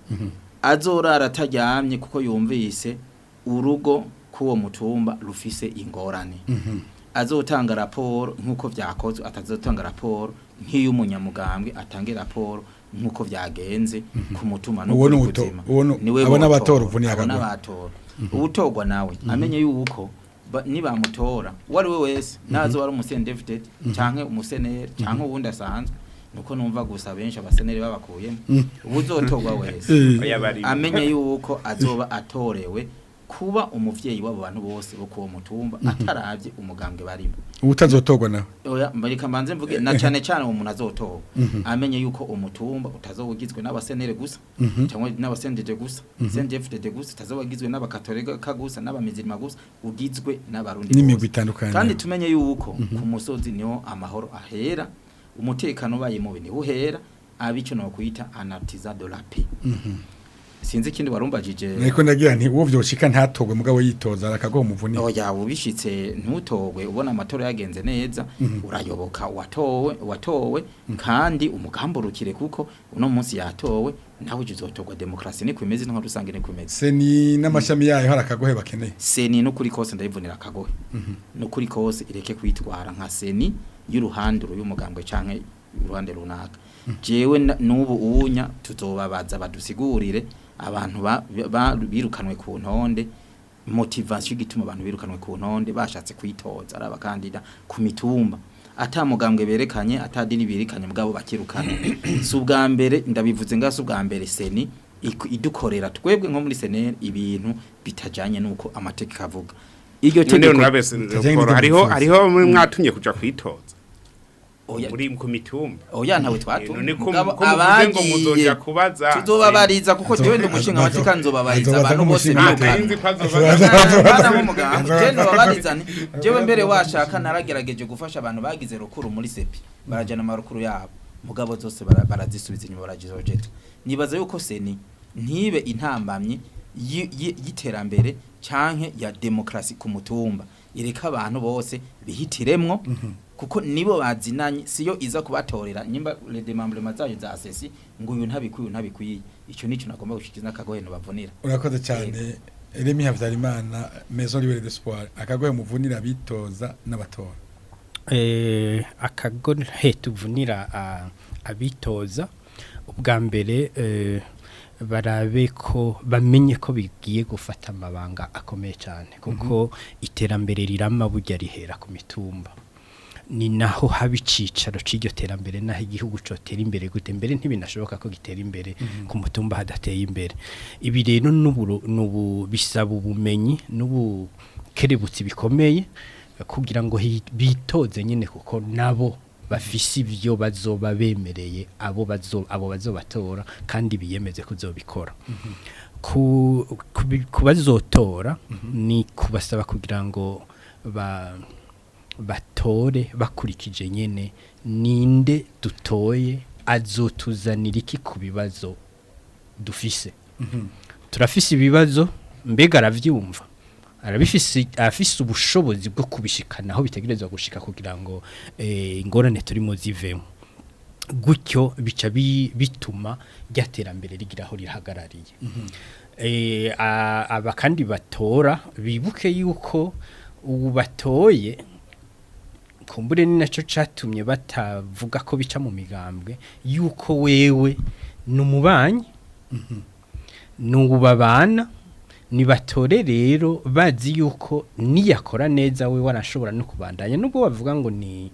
Speaker 3: azorara atajyamye kuko yumvise urugo kuwo mutumba rufise ingorane azotanga raporo nkuko vyakozwe atazotanga raporo nk'iyo umunyamugambwe atange raporo nkuko vyagenze ku mutuma no ku mutima
Speaker 1: niwe abona abatora uvuni
Speaker 3: abona abatora ubutogwa nawe amenye yuko niba mutora wari we wese nazo wari umusende David canke umusenere canke ubundi asanzwe nuko numva gusa benshi abasenere babakuyemo ubuzotogwa wese amenye yuko azoba atorewe kuba umuvyeyi wabo bantu bose bo kuwo mutumba ataravye umugambwe barimo
Speaker 1: ubutazotogwa nawe
Speaker 3: oya mbarika manze mvuge na cyane cyane umuntu azotogwa amenye yuko umutumba utazobugizwe n'abasenere gusa cyangwa n'abasendeje gusa sendefde gusa utazobugizwe n'abakatolika gusa n'abamizirima gusa ugizwe n'abarundi
Speaker 1: n'imigwi itandukanye
Speaker 3: kandi tumenye yuko ku musozi niho amahoro ahera umutekano baye mubi ni uhera abico no kuyita anartiza de la paix sinzi kindi warumbajije
Speaker 1: niko ndagira nti uwo vyoshika ntatogwe mugabo yitoza arakago muvuni
Speaker 3: oya ubishitse ntutogwe ubona amatora yagenze neza urayoboka watowe kandi umugamburukire kuko uno munsi yatowe naho uzotogwa demokrasi ni kwimeze nko rusange ni kwimeze
Speaker 1: seni n'amashami yayo harakagohe bakeneye
Speaker 3: seni no kuri kose ndayivunira akagohe no kuri kose ireke kwitwara nka seni y'uruhande y'umugambwe canke uruhande runaka jewe nubu uwunya tuzobabaza badusigurire abantu birukanwe ku ntonde motivation gituma abantu birukanwe ku ntonde bashatse kwitoza ari abakandida ku mitumba atamugambwe berekanye atadini berekanye mugabo bakirukana si ubwa mbere ndabivuze ngase ubwa mbere seni idukorera twebwe nko muri seneri ibintu bitajanye nuko amategeko avuga iryo
Speaker 2: tegeko hariho muri mwatumye kuja kwitoza muri ku mitumba
Speaker 3: oya ntawe twatumye
Speaker 2: abandi ngo muzoja kubaza
Speaker 3: tuzobabariza kuko jewe ndi umushinga amategeko nzobabariza abantu bose
Speaker 2: ntarinzi
Speaker 3: jewe mbere washaka naragerageje gufasha abantu bagize rukuru muri sepi barajana amarukuru yabo mugabo zose barazisubiza inyuma baragizojeta nibaza yuko seni ntibe intambamyi y'iterambere canke ya demokrasi ku mutumba ireka abantu bose bihitiremwo kuko nibo bazinanye siyo iza kubatorera nyimba le demembrement zayo za asesi ngo uyu ntabikwiye ico nico nagomba gushikiza akagoheno bavunira
Speaker 1: urakoze cyane Remi Havyarimana Maison Libre d'Espoir akagohe muvunira bitoza n'abatora
Speaker 5: akagohe tuvunira abitoza ubwa mbere barabe ko bamenye ko bigiye gufata amabanga akomeye cyane kuko iterambere rirama burya rihera ku mitumba ni naho haba icicaro c'iryo terambere naho igihugu cotera imbere gute mbere ntibinashoboka ko gitera imbere ku mutumba hadateye imbere ibi rero nubu bisaba ubumenyi n'ubukerebutsi bikomeye kugira ngo bitoze nyene kuko nabo bafise ivyo bazoba bemereye abo bazobatora kandi biyemeze kuzobikora kubazotora ni kubasaba kugira ngo batore bakurikije nyene ninde dutoye azotuzanira iki ku bibazo dufise turafise ibibazo mbega aravyumva afise ubushobozi bwo kubishikana aho bitegerezwa gushika kugira ngo ingorane turimo zivemo gutyo bica bituma ryaterambere rigira aho rihagarariye aba kandi batora bibuke yuko ubu batoye kumbure ni naco catumye batavuga ko bica mu migambwe yuko wewe numubanyi n'ubabana nibatore rero bazi yuko niyakora neza we warashobora no kubandanya nubwo bavuga ngo ni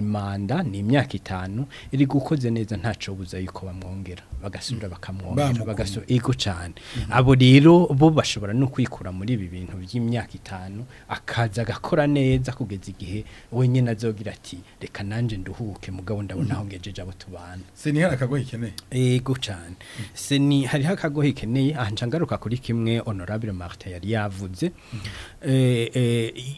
Speaker 5: manda ni imyaka 5 iri gukoze neza ntaco buza yuko bamwongera bagasubira bakamwongera ego cyane abo rero bo bashobora no kwikura muri ibi bintu by'imyaka 5 akaza gakora neza kugeza igihe wenyene azogira ati reka nanje nduhuke mugabo ndabona aho ngejeje abo tubana
Speaker 1: se ni harakagohe ikeneye
Speaker 5: ego cyane se ni hari hakagohe ikeneye ahanja ngaruka kuri kimwe honorable Martin yari yavuze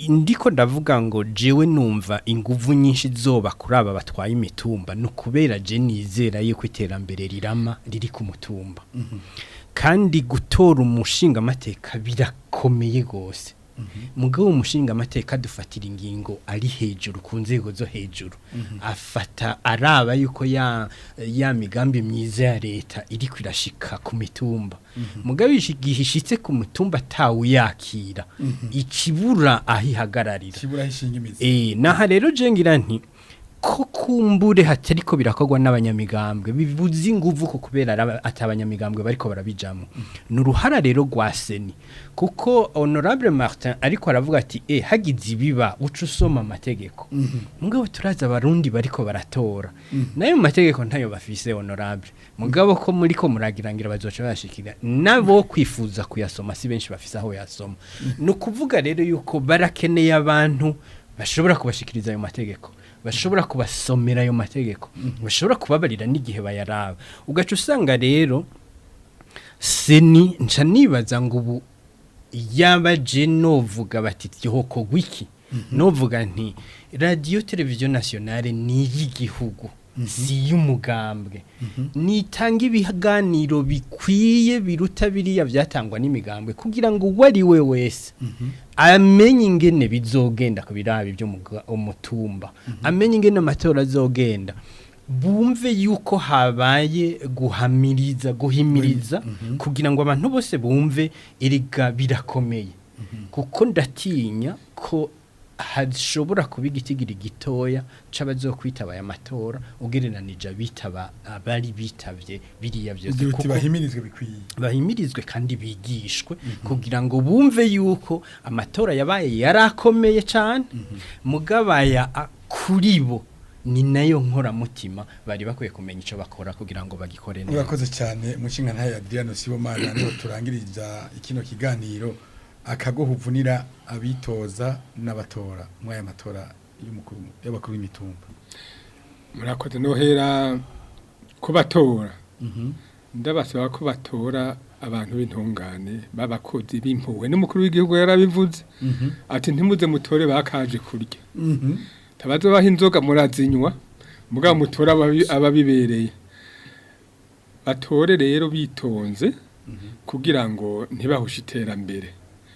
Speaker 5: ndiko ndavuga ngo jewe numva inguvu nyinshi zoba kuri aba batwaye imitumba no kubera je nizera yuko iterambere rirama riri ku mutumba kandi gutora umushinga amateka birakomeye gose mugabo umushinga amateka dufatira ingingo ari hejuru ku nzego zo hejuru afata araba yuko ya migambi myiza ya leta iri kwirashika ku mitumba mugabo gihishitse ku mutumba tawe yakira ikibura ahihagararira
Speaker 1: kibura hishinga imizi
Speaker 5: naha rero je ngira nti ko kumbure hatariko birakogwa n'abanyamigambwe bivuze inguvu ko kubera atabanyamigambwe bariko barabijamo n'uruhara rero gwa seni kuko honorable Martin ariko aravuga ati hagize ibiba uca usoma amategeko mugabo turaza abarundi bariko baratora nayo mategeko ntayo bafise honorable mugabo ko muriko muragirangira bazoca bashikira nabo kwifuza kuyasoma si benshi bafise aho yasoma no kuvuga rero yuko barakeneye abantu bashobora kubashikiriza ayo mategeko bashobora kubasomera ayo mategeko bashobora kubabarira n'igihe bayaraba ugaca usanga rero seni nca nibaza ngo ubu yabaje novuga bati tihoko gwiki novuga nti radio television nationale ni y'igihugu si y'umugambwe nitanga ibiganiro bikwiye biruta biriya byatangwa n'imigambwe kugira ngo wari we wese amenye ingene bizogenda ku birabi byo umutumba amenye ingene amatora azogenda bumve yuko habaye guhimiriza kugira ngo abantu bose bumve erega birakomeye kuko ndatinya ko hashobora kuba igitigiri gitoya c'abazokwitaba aya matora ugereranije bitaba abari bitavye biriya byose
Speaker 1: kuko bahimirizwe bikwiye
Speaker 5: bahimirizwe kandi bigishwe kugira ngo bumve yuko amatora yabaye yarakomeye cyane mugabaya kuri bo ni nayo nkoramutima bari bakwiye kumenya icyo bakora kugira ngo bagikore neza.
Speaker 1: Urakoze cyane mushinga ntaye Adriano Sibomana niho turangiriza ikino kiganiro akagohuvunira abitoza n'abatora mwaya matora y'umukuru y'abakuru b'imitumba.
Speaker 4: Murakoze nohera kubatora ndabasaba ko batora abantu b'intungane babakozi b'impuwe n'umukuru w'igihugu yarabivuze ati ntimuze mutore bakaje kurya tabazo baha inzoga murazinywa mugabo mutora ababibereye batore rero bitonze kugira ngo ntibahushe iterambere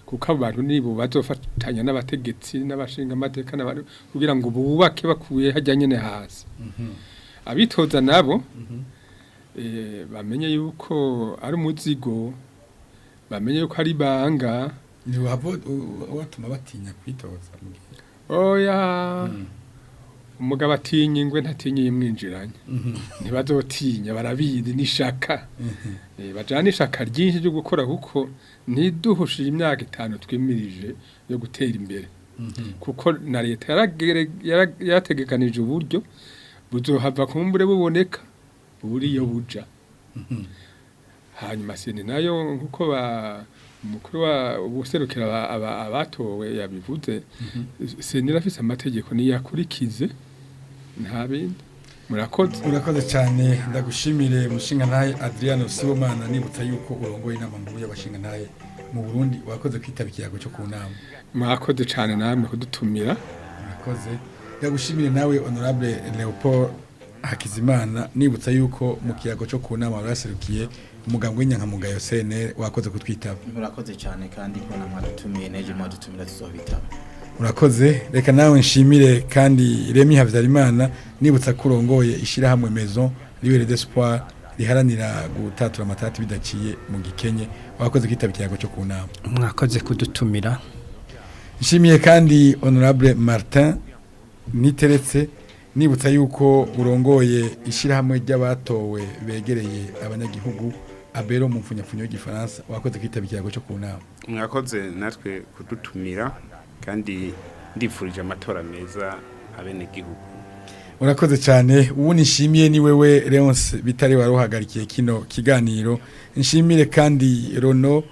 Speaker 4: kuko abantu nibo bazofatanya n'abategetsi n'abashinga amateka n'abantu kugira ngo bubake bakuye hajyanye ne hasi abitoza nabo bamenye yuko ari umuzigo bamenye yuko ari banga
Speaker 1: ni wabo watuma batinya kwitoza
Speaker 4: oya umugabo atinya ingwe ntatinye yimwinjiranye ntibazotinya barabizi nishaka bajana ishaka ryinshi ryo gukora kuko ntiduhushije imyaka 5 twimirije yo gutera imbere kuko na leta yarategekanije uburyo buzohava kumbure buboneka buriyo buja hanyuma sene nayo nkuko umukuru wa ubuserukira abatowe yabivuze sene rafise amategeko niyakurikize nta bindi
Speaker 1: urakoze cyane ndagushimire mushinga ntaye Adriano Sibomana nibutsa yuko urongoye inama nkuru y'abashinga ntaye mu Burundi wakoze kwitaba ikiyago cyo kunama
Speaker 4: mwakoze cyane namwe kudutumira
Speaker 1: urakoze ndagushimire nawe honorable Leopold Hakizimana nibutsa yuko mu kiyago cyo kunama waraserukiye umugambwe w'inyankamugayo CNL wakoze kutwitaba
Speaker 3: murakoze cyane kandi ko namwadutumiye neje mwadutumira tuzohitaba
Speaker 1: urakoze reka nawe nshimire kandi Remy Havyarimana nibutsa kurongoye ishirahamwe Maison Libre d'Espoir riharanira gutatura amatati bidaciye mu gikenye wakoze kwitaba ikiyago cyo kunama
Speaker 5: mwakoze kudutumira
Speaker 1: nshimiye kandi honorable Martin Niteretse nibutsa yuko urongoye ishirahamwe ry'abatowe begereye abanyagihugu abero mu mfunyafunyo y'Igifaransa wakoze kwitaba ikiyago cyo kunama
Speaker 2: mwakoze natwe kudutumira kandi ndifurije amatora meza abene gihugu
Speaker 1: urakoze cyane ubu nishimiye ni wewe Leonce bitari waruhagarikiye kino kiganiro nshimire kandi Rono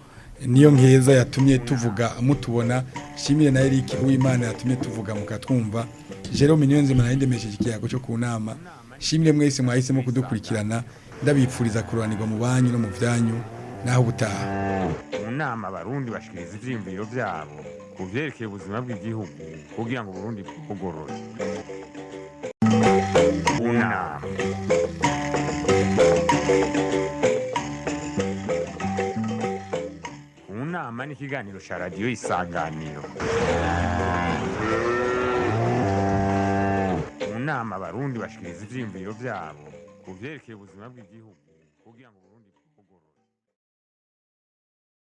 Speaker 1: niyo nkeza yatumye tuvuga mutubona nshimire na Eric Uwimana yatumye tuvuga mukatwumva Jerome Niyonzima nayindemesheje ikiyago cyo kunama nshimire mwese mwahisemo kudukurikirana ndabipfuriza kuranirwa mu banyu no mu vyanyu naho butaha
Speaker 6: unama abarundi bashikiriza ivyimviro byabo kuvyerekeye ubuzima bw'igihugu kugira ngo Burundi bugorore unama unama ni ikiganiro ca radiyo Isanganiro unama abarundi bashikiriza ivyimviro byabo kuvyerekeye ubuzima bw'igihugu kugira ngo